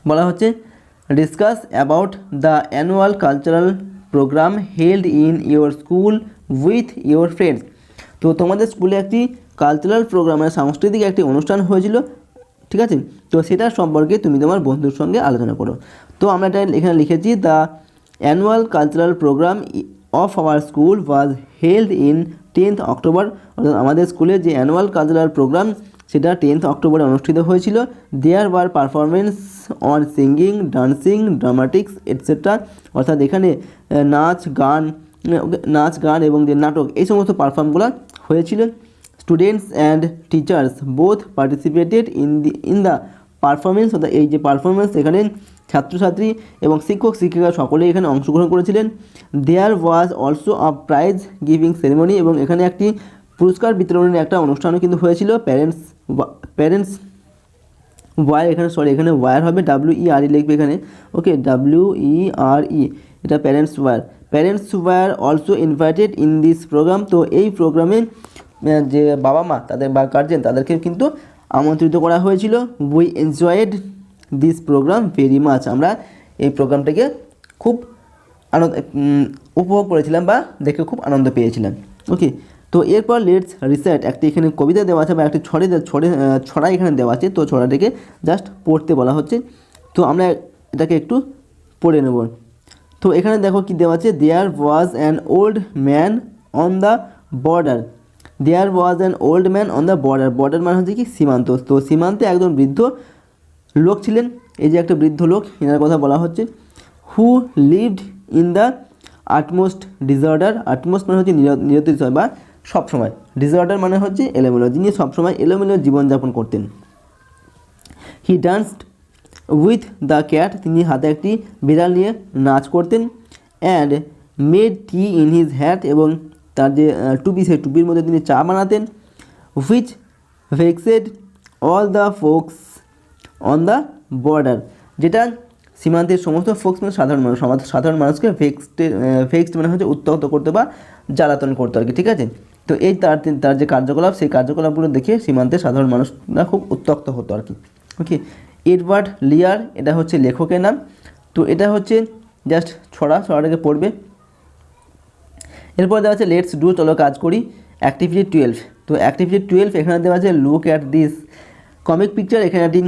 বলা হচ্ছে discuss about the annual cultural programme held in your school with your friends. তো তোমাদের স্কুলে একটি কালচারাল প্রোগ্রাম মানে সাংস্কৃতিক একটি অনুষ্ঠান হয়েছিল ঠিক আছে। তো সেটার সম্পর্কে তুমি তোমার বন্ধুর সঙ্গে আলোচনা করো। তো আমরা এটা এখানে লিখেছি, the annual cultural programme of our school was held in 10th October. অর্থাৎ আমাদের স্কুলে যে অ্যানুয়াল কালচারাল প্রোগ্রাম সেটা 10th অক্টোবরে অনুষ্ঠিত হয়েছিল। There were performance on singing, dancing, dramatics etcetera. অর্থাৎ এখানে নাচ গান এবং যে নাটক এই সমস্ত পারফর্মগুলো হয়েছিল। Students and teachers both participated in the performance. অর্থাৎ এই যে পারফরমেন্স এখানে ছাত্রছাত্রী এবং শিক্ষক শিক্ষিকা সকলেই এখানে অংশগ্রহণ করেছিলেন। There was also a prize giving ceremony, এবং এখানে একটি পুরস্কার বিতরণের একটা অনুষ্ঠানও কিন্তু হয়েছিল। প্যারেন্টস এখানে ওয়ার হবে, WERE লিখবে এখানে, ওকে, WERE, এটা parents were also invited in this programme. তো এই প্রোগ্রামে যে বাবা মা তাদের বা গার্জেন তাদেরকে কিন্তু আমন্ত্রিত করা হয়েছিল। We enjoyed this programme very much. আমরা এই প্রোগ্রামটাকে খুব উপভোগ করেছিলাম বা দেখে খুব আনন্দ পেয়েছিলাম, ওকে। তো এরপর লেটস রিসাইট, একটি এখানে কবিতা দেওয়া আছে বা একটি ছড়া এখানে দেওয়া আছে। তো ছড়াটাকে জাস্ট পড়তে বলা হচ্ছে। তো আমরা এটাকে একটু পড়ে নেব। তো এখানে দেখো কি দেওয়া আছে, there was an old man on the border. There was an old man on the border মানে হচ্ছে কি সীমান্ত। তো সীমান্তে একজন বৃদ্ধ লোক ছিলেন, এই যে একটা বৃদ্ধ লোক, এনার কথা বলা হচ্ছে। Who lived in the utmost disorder. Utmost মানে হচ্ছে নিরতিশয় বা সবসময়, ডিসঅর্ডার মানে হচ্ছে এলোমেলো, যিনি সবসময় এলোমেলো জীবনযাপন করতেন। He danced with the cat, তিনি হাতে একটি বিড়াল নিয়ে নাচ করতেন। And made tea in his hat, এবং তার যে টুপি সেই টুপির মধ্যে তিনি চা বানাতেন। Which vexed all the folks on the border, যেটা সীমান্তের সমস্ত ফোকস মানে সাধারণ মানুষকে ভেক্সড মানে হচ্ছে উত্ত্যক্ত করতে বা জ্বালাতন করতে আর কি, ঠিক আছে। তো এই তার যে কার্যকলাপ সেই কার্যকলাপগুলো দেখে সীমান্তের সাধারণ মানুষরা খুব উত্ত্যক্ত হতো আর কি, ওকে। এডওয়ার্ড লিয়ার, এটা হচ্ছে লেখকের নাম। তো এটা হচ্ছে জাস্ট ছড়াটাকে পড়বে। এরপর দেওয়া আছে লেটস ডু, চলো কাজ করি। অ্যাক্টিভিটি 12, তো অ্যাক্টিভিটি 12 এখানে দেওয়া আছে look at this comic picture. এখানে একটি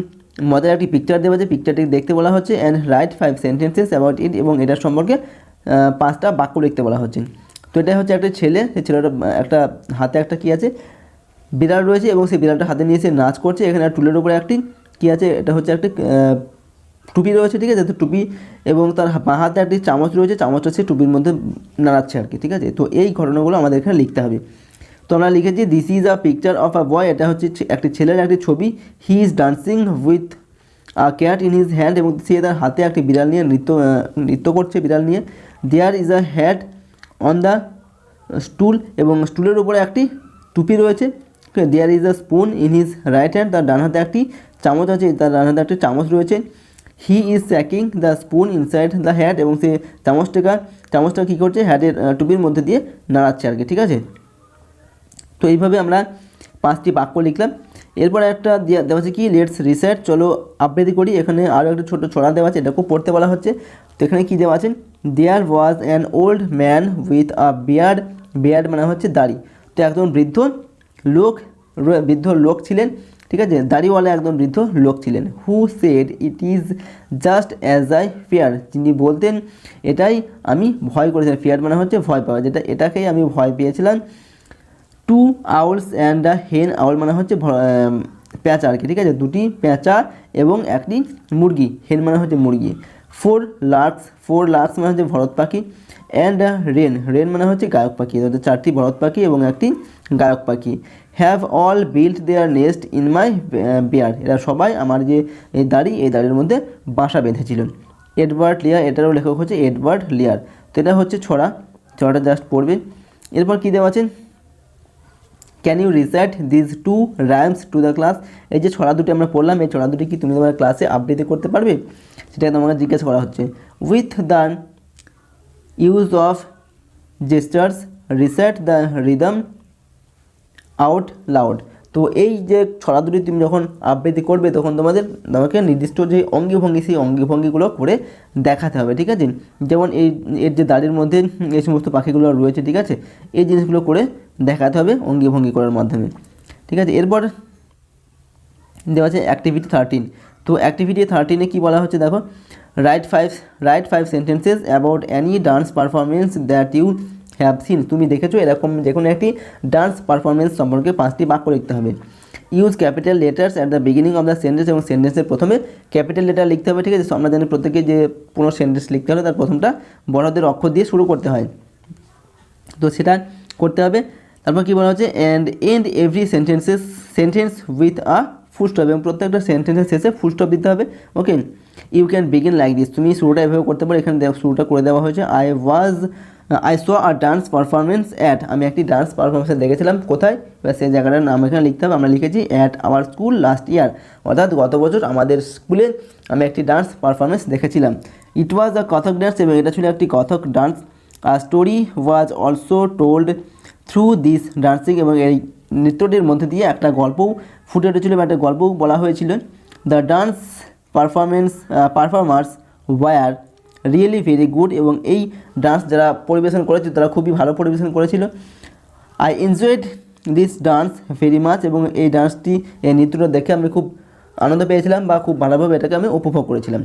মজার একটি পিকচার দেওয়া আছে, পিকচারটি দেখতে বলা হচ্ছে। And right 5 sentences about it, এবং এটার সম্পর্কে 5টা বাক্য লিখতে বলা হচ্ছে। তো এটা হচ্ছে একটা ছেলে, সেই ছেলেটা একটা হাতে একটা কী আছে, বিড়াল রয়েছে, এবং সেই বিড়ালটা হাতে নিয়ে সে নাচ করছে। এখানে টুলের উপরে একটি কী আছে, এটা হচ্ছে একটা টুপি রয়েছে, ঠিক আছে। তো টুপি এবং তার বাঁ হাতে একটি চামচ রয়েছে, চামচটা সে টুপির মধ্যে নাড়াচ্ছে আর কি, ঠিক আছে। তো এই ঘটনাগুলো আমাদের এখানে লিখতে হবে। তো আমরা লিখেছি this is a picture of a boy, এটা হচ্ছে একটি ছেলের একটি ছবি। He is dancing with a cat in his hand, এবং সে তার হাতে একটি বিড়াল নিয়ে নৃত্য করছে, বিড়াল নিয়ে। There is a hat on the stool, এবং স্টুলের উপরে একটি টুপি রয়েছে। There is a spoon in his right hand, তার ডান হাতে একটি চামচ আছে, তার ডান হাতে একটি চামচ রয়েছে। He is shaking the spoon inside the hat, এবং সে চামচটা কী করছে, হ্যাটের টুপির মধ্যে দিয়ে নাড়াচ্ছে আর কি, ঠিক আছে। তো এইভাবে আমরা 5টি বাক্য লিখলাম। এরপর একটা দেওয়া আছে কি, লেটস রিসার্চ, চলো আবৃত্তি করি। এখানে আরও একটা ছোটো ছড়া দেওয়া আছে, এটাকেও পড়তে বলা হচ্ছে। তো এখানে কী দেওয়া আছে, there was an old man with a beard মানে হচ্ছে দাড়ি। তো একজন বৃদ্ধ লোক ছিলেন, ঠিক আছে, দাড়িওয়ালা একজন বৃদ্ধ লোক ছিলেন। Who said it is just as I fear, যিনি বলতেন এটাই আমি ভয় করেছিলাম। ফিয়ার মানে হচ্ছে ভয় পাওয়া, এটাকেই আমি ভয় পেয়েছিলাম। টু আউলস অ্যান্ড আ হেন, আউল মানে হচ্ছে পেঁচা আর কি, ঠিক আছে, 2টি পেঁচা এবং একটি মুরগি, হেন মানে হচ্ছে মুরগি। ফোর লার্কস মানে হচ্ছে ভরত পাখি। অ্যান্ড রেন মানে হচ্ছে গায়ক পাখি, অর্থাৎ 4টি ভরত পাখি এবং একটি গায়ক পাখি। Have all built their nest in my beard, এরা সবাই আমার যে এই দাড়ির মধ্যে বাসা বেঁধেছিল। এডওয়ার্ড লিয়ার, এটারও লেখক হচ্ছে এডওয়ার্ড লিয়ার। তো এটা হচ্ছে ছড়াটা জাস্ট পড়বে। এরপর কী দেওয়া আছে, can you recite this 2 rhymes to the class, এই যে ছড়া দুটি আমরা পড়লাম, এই ছড়া দুটি কি তুমি তোমার ক্লাসে আবৃত্তি করতে পারবে, সেটা তোমাকে জিজ্ঞাসা করা হচ্ছে। With the use of gestures recite the rhythm out loud, তো এই যে ছড়া দুটি তুমি যখন আবৃত্তি করবে তখন তোমাকে নির্দিষ্ট যে অঙ্গভঙ্গি সেই অঙ্গভঙ্গিগুলো করে দেখাতে হবে, ঠিক আছে। যেমন এর যে দাড়ির মধ্যে এই সমস্ত পাখিগুলো রয়েছে, ঠিক আছে, এই জিনিসগুলো করে দেখাতে হবে অঙ্গভঙ্গি করার মাধ্যমে, ঠিক আছে। এরপর দেওয়া আছে অ্যাক্টিভিটি 13। তো অ্যাক্টিভিটি 13-এ কী বলা হচ্ছে দেখো, write five sentences about any dance performance that you have seen. তুমি দেখেছো এরকম যে কোনো একটি ডান্স পারফরমেন্স সম্পর্কে 5টি বাক্য লিখতে হবে। Use capital letters at the beginning of the sentence, এবং সেন্টেন্সের প্রথমে ক্যাপিটাল লেটার লিখতে হবে, ঠিক আছে। আমরা জানি প্রত্যেকে যে কোনো সেন্টেন্স লিখতে হলে তার প্রথমটা বড়দের অক্ষর দিয়ে শুরু করতে হয়, তো সেটা করতে হবে। তারপর কী বলা হচ্ছে, end every sentence with a full stop, এবং প্রত্যেকটা সেন্টেন্সের শেষে ফুল স্টপ দিতে হবে। Okay, you can begin like this, তুমি শুরুটা এভাবে করতে পারো। এখানে শুরুটা করে দেওয়া হয়েছে, I saw a dance performance at, আমি একটি ডান্স পারফরমেন্স দেখেছিলাম, কোথায়, এবার সেই জায়গাটার নাম এখানে লিখতে হবে। আমরা লিখেছি at our school last year, অর্থাৎ গত বছর আমাদের স্কুলে আমি একটি ডান্স পারফরমেন্স দেখেছিলাম। ইট ওয়াজ আ কথক ডান্স, এবং এটা ছিল একটি Kathak dance. A story was also told through this dancing, এবং এই নৃত্যটির মধ্যে দিয়ে একটা গল্পও ফুটে উঠেছিল বা একটা গল্পও বলা হয়েছিল। The dance performers war really very good, এবং এই ডান্স যারা পরিবেশন করেছিল তারা খুবই ভালো পরিবেশন করেছিল। I enjoyed this dance very much, এবং এই ডান্সটি, এই নৃত্যটা দেখে আমি খুব আনন্দ পেয়েছিলাম বা খুব ভালোভাবে এটাকে আমি উপভোগ করেছিলাম।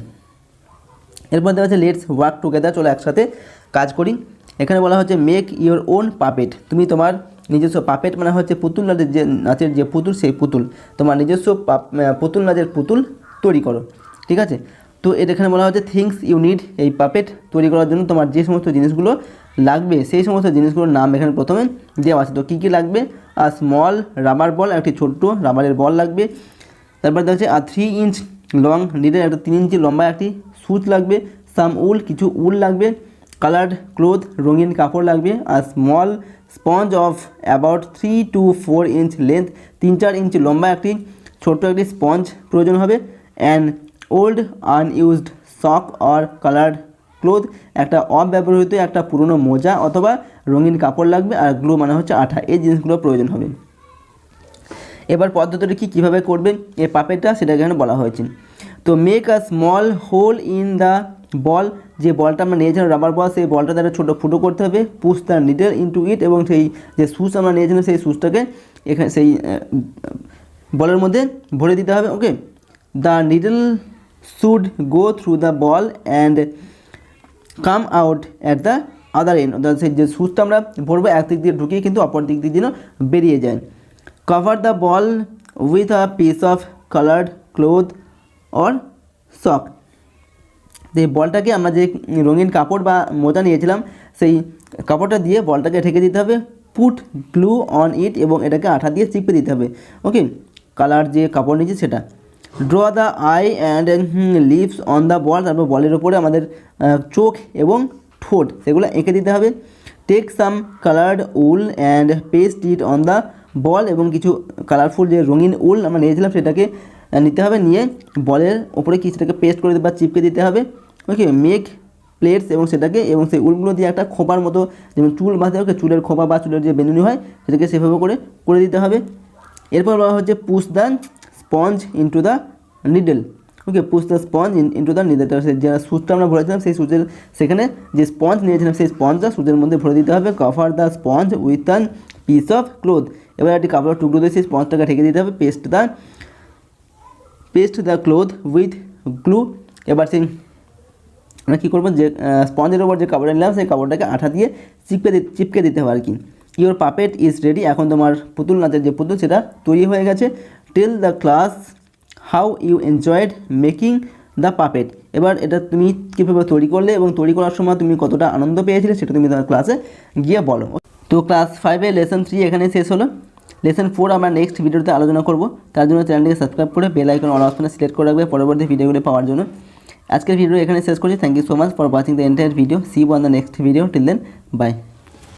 এরপর দেওয়া হচ্ছে লেটস ওয়ার্ক টুগেদার, চলো একসাথে কাজ করি। এখানে বলা হচ্ছে মেক ইওর ওন পাপেট, তুমি তোমার নিজস্ব পাপেট মানে হচ্ছে পুতুল নাচের যে পুতুল, সেই পুতুল, তোমার নিজস্ব পুতুল নাচের পুতুল তৈরি করো, ঠিক আছে। তো এখানে বলা হচ্ছে থিংস ইউ নিড, এই পাপেট তৈরি করার জন্য তোমার যে সমস্ত জিনিসগুলো লাগবে সেই সমস্ত জিনিসগুলোর নাম এখানে প্রথমে দেওয়া আছে। তো কী কী লাগবে, আর স্মল রাবার বল, একটি ছোট্ট রাবারের বল লাগবে। তারপর দেওয়া হচ্ছে 3 ইঞ্চ লং নিডেল, একটা 3 ইঞ্চি লম্বা একটি সুচ লাগবে। সাম উল, কিছু উল লাগবে। কালার্ড ক্লোথ, রঙিন কাপড় লাগবে। আর small sponge of about 3 to 4 inch length, 3-4 inch লম্বা একটি ছোট্ট একটি স্পঞ্জ প্রয়োজন হবে। And old unused sock or coloured cloth, একটা অব্যবহৃত একটা পুরনো মোজা অথবা রঙিন কাপড় লাগবে। আর গ্লু মানে হচ্ছে আঠা, এই জিনিসগুলো প্রয়োজন হবে। এবার পদ্ধতিটা কীভাবে করবে এই পাপেটটা, সেটা এখানে বলা হয়েছে। তো make a small hole in the ball, যে বলটা আমরা নিয়েছিলাম রাবার বল, সেই বলটা দ্বারা ছোটো ফুটো করতে হবে। পুশ দ্য নিডল ইনটু ইট, এবং সেই যে সুচ আমরা নিয়েছিলাম সেই সুচটাকে এখানে সেই বলের মধ্যে ভরে দিতে হবে। Okay, the needle should go through the ball and come out at the other end, অর্থাৎ সেই যে সুচটা আমরা ভরবো এক দিক দিয়ে ঢুকিয়ে কিন্তু অপর দিক দিয়ে যেন বেরিয়ে যায়। Cover the ball with a piece of coloured cloth or সক, এই বলটাকে আমরা যে রঙিন কাপড় বা মোজা নিয়েছিলাম সেই কাপড়টা দিয়ে বলটাকে ঢেকে দিতে হবে। পুট গ্লু অন ইট, এবং এটাকে আঠা দিয়ে চিপে দিতে হবে। ওকে, কালার যে কাপড় নিয়েছি সেটা। Draw the eye and lips on the ball, তারপর বলের ওপরে আমাদের চোখ এবং ঠোঁট সেগুলো এঁকে দিতে হবে। Take some coloured wool and paste it on the ball, এবং কিছু কালারফুল যে রঙিন উল আমরা নিয়েছিলাম সেটাকে নিতে হবে, নিয়ে বলের ওপরে কি সেটাকে পেস্ট করে বা চিপকে দিতে হবে। ওকে, মেক প্লেটস, এবং সেটাকে এবং সেই উলগুলো দিয়ে একটা খোপার মতো, যেমন চুল বাঁধতে হবে চুলের খোপা বা চুলের যে বেনুনি হয় সেটাকে সেভাবে করে দিতে হবে। এরপর বলা হচ্ছে push the sponge into the needle. Okay, push the sponge into the needle, যে সুচটা আমরা ভরেছিলাম সেই সুচের সেখানে যে স্পঞ্জ নিয়েছিলাম সেই স্পঞ্জটা সুচের মধ্যে ভরে দিতে হবে। Cover the sponge with an piece of cloth, এবার একটি কাপড়ের টুকরো দিয়ে সেই স্পঞ্জটাকে ঢেকে দিতে হবে। Paste the cloth with glue, এবার সেই আমরা কী করবো, যে স্পঞ্জের ওপর যে কাপড়টা নিলাম সেই কাপড়টাকে আঠা দিয়ে চিপকে দিতে হবে আর কি। ইওর পাপেট ইজ রেডি, এখন তোমার পুতুল নাচের যে পুতুল সেটা তৈরি হয়ে গেছে। Tell the class how you enjoyed making the puppet, এবার এটা তুমি কীভাবে তৈরি করলে এবং তৈরি করার সময় তুমি কতটা আনন্দ পেয়েছিলে সেটা তুমি তোমার ক্লাসে গিয়ে বলো। তো ক্লাস 5-এর লেসন 3 এখানে শেষ হলো। লেসন 4 আমরা নেক্সট ভিডিওতে আলোচনা করব, তার জন্য চ্যানেলটিকে সাবস্ক্রাইব করে বেল আইকন অল অপশনে সিলেক্ট করে রাখবে পরবর্তী ভিডিওগুলো পাওয়ার জন্য। আজকের ভিডিও এখানে শেষ করছি। Thank you so much for watching the entire video. See you on the next video. Till then, by.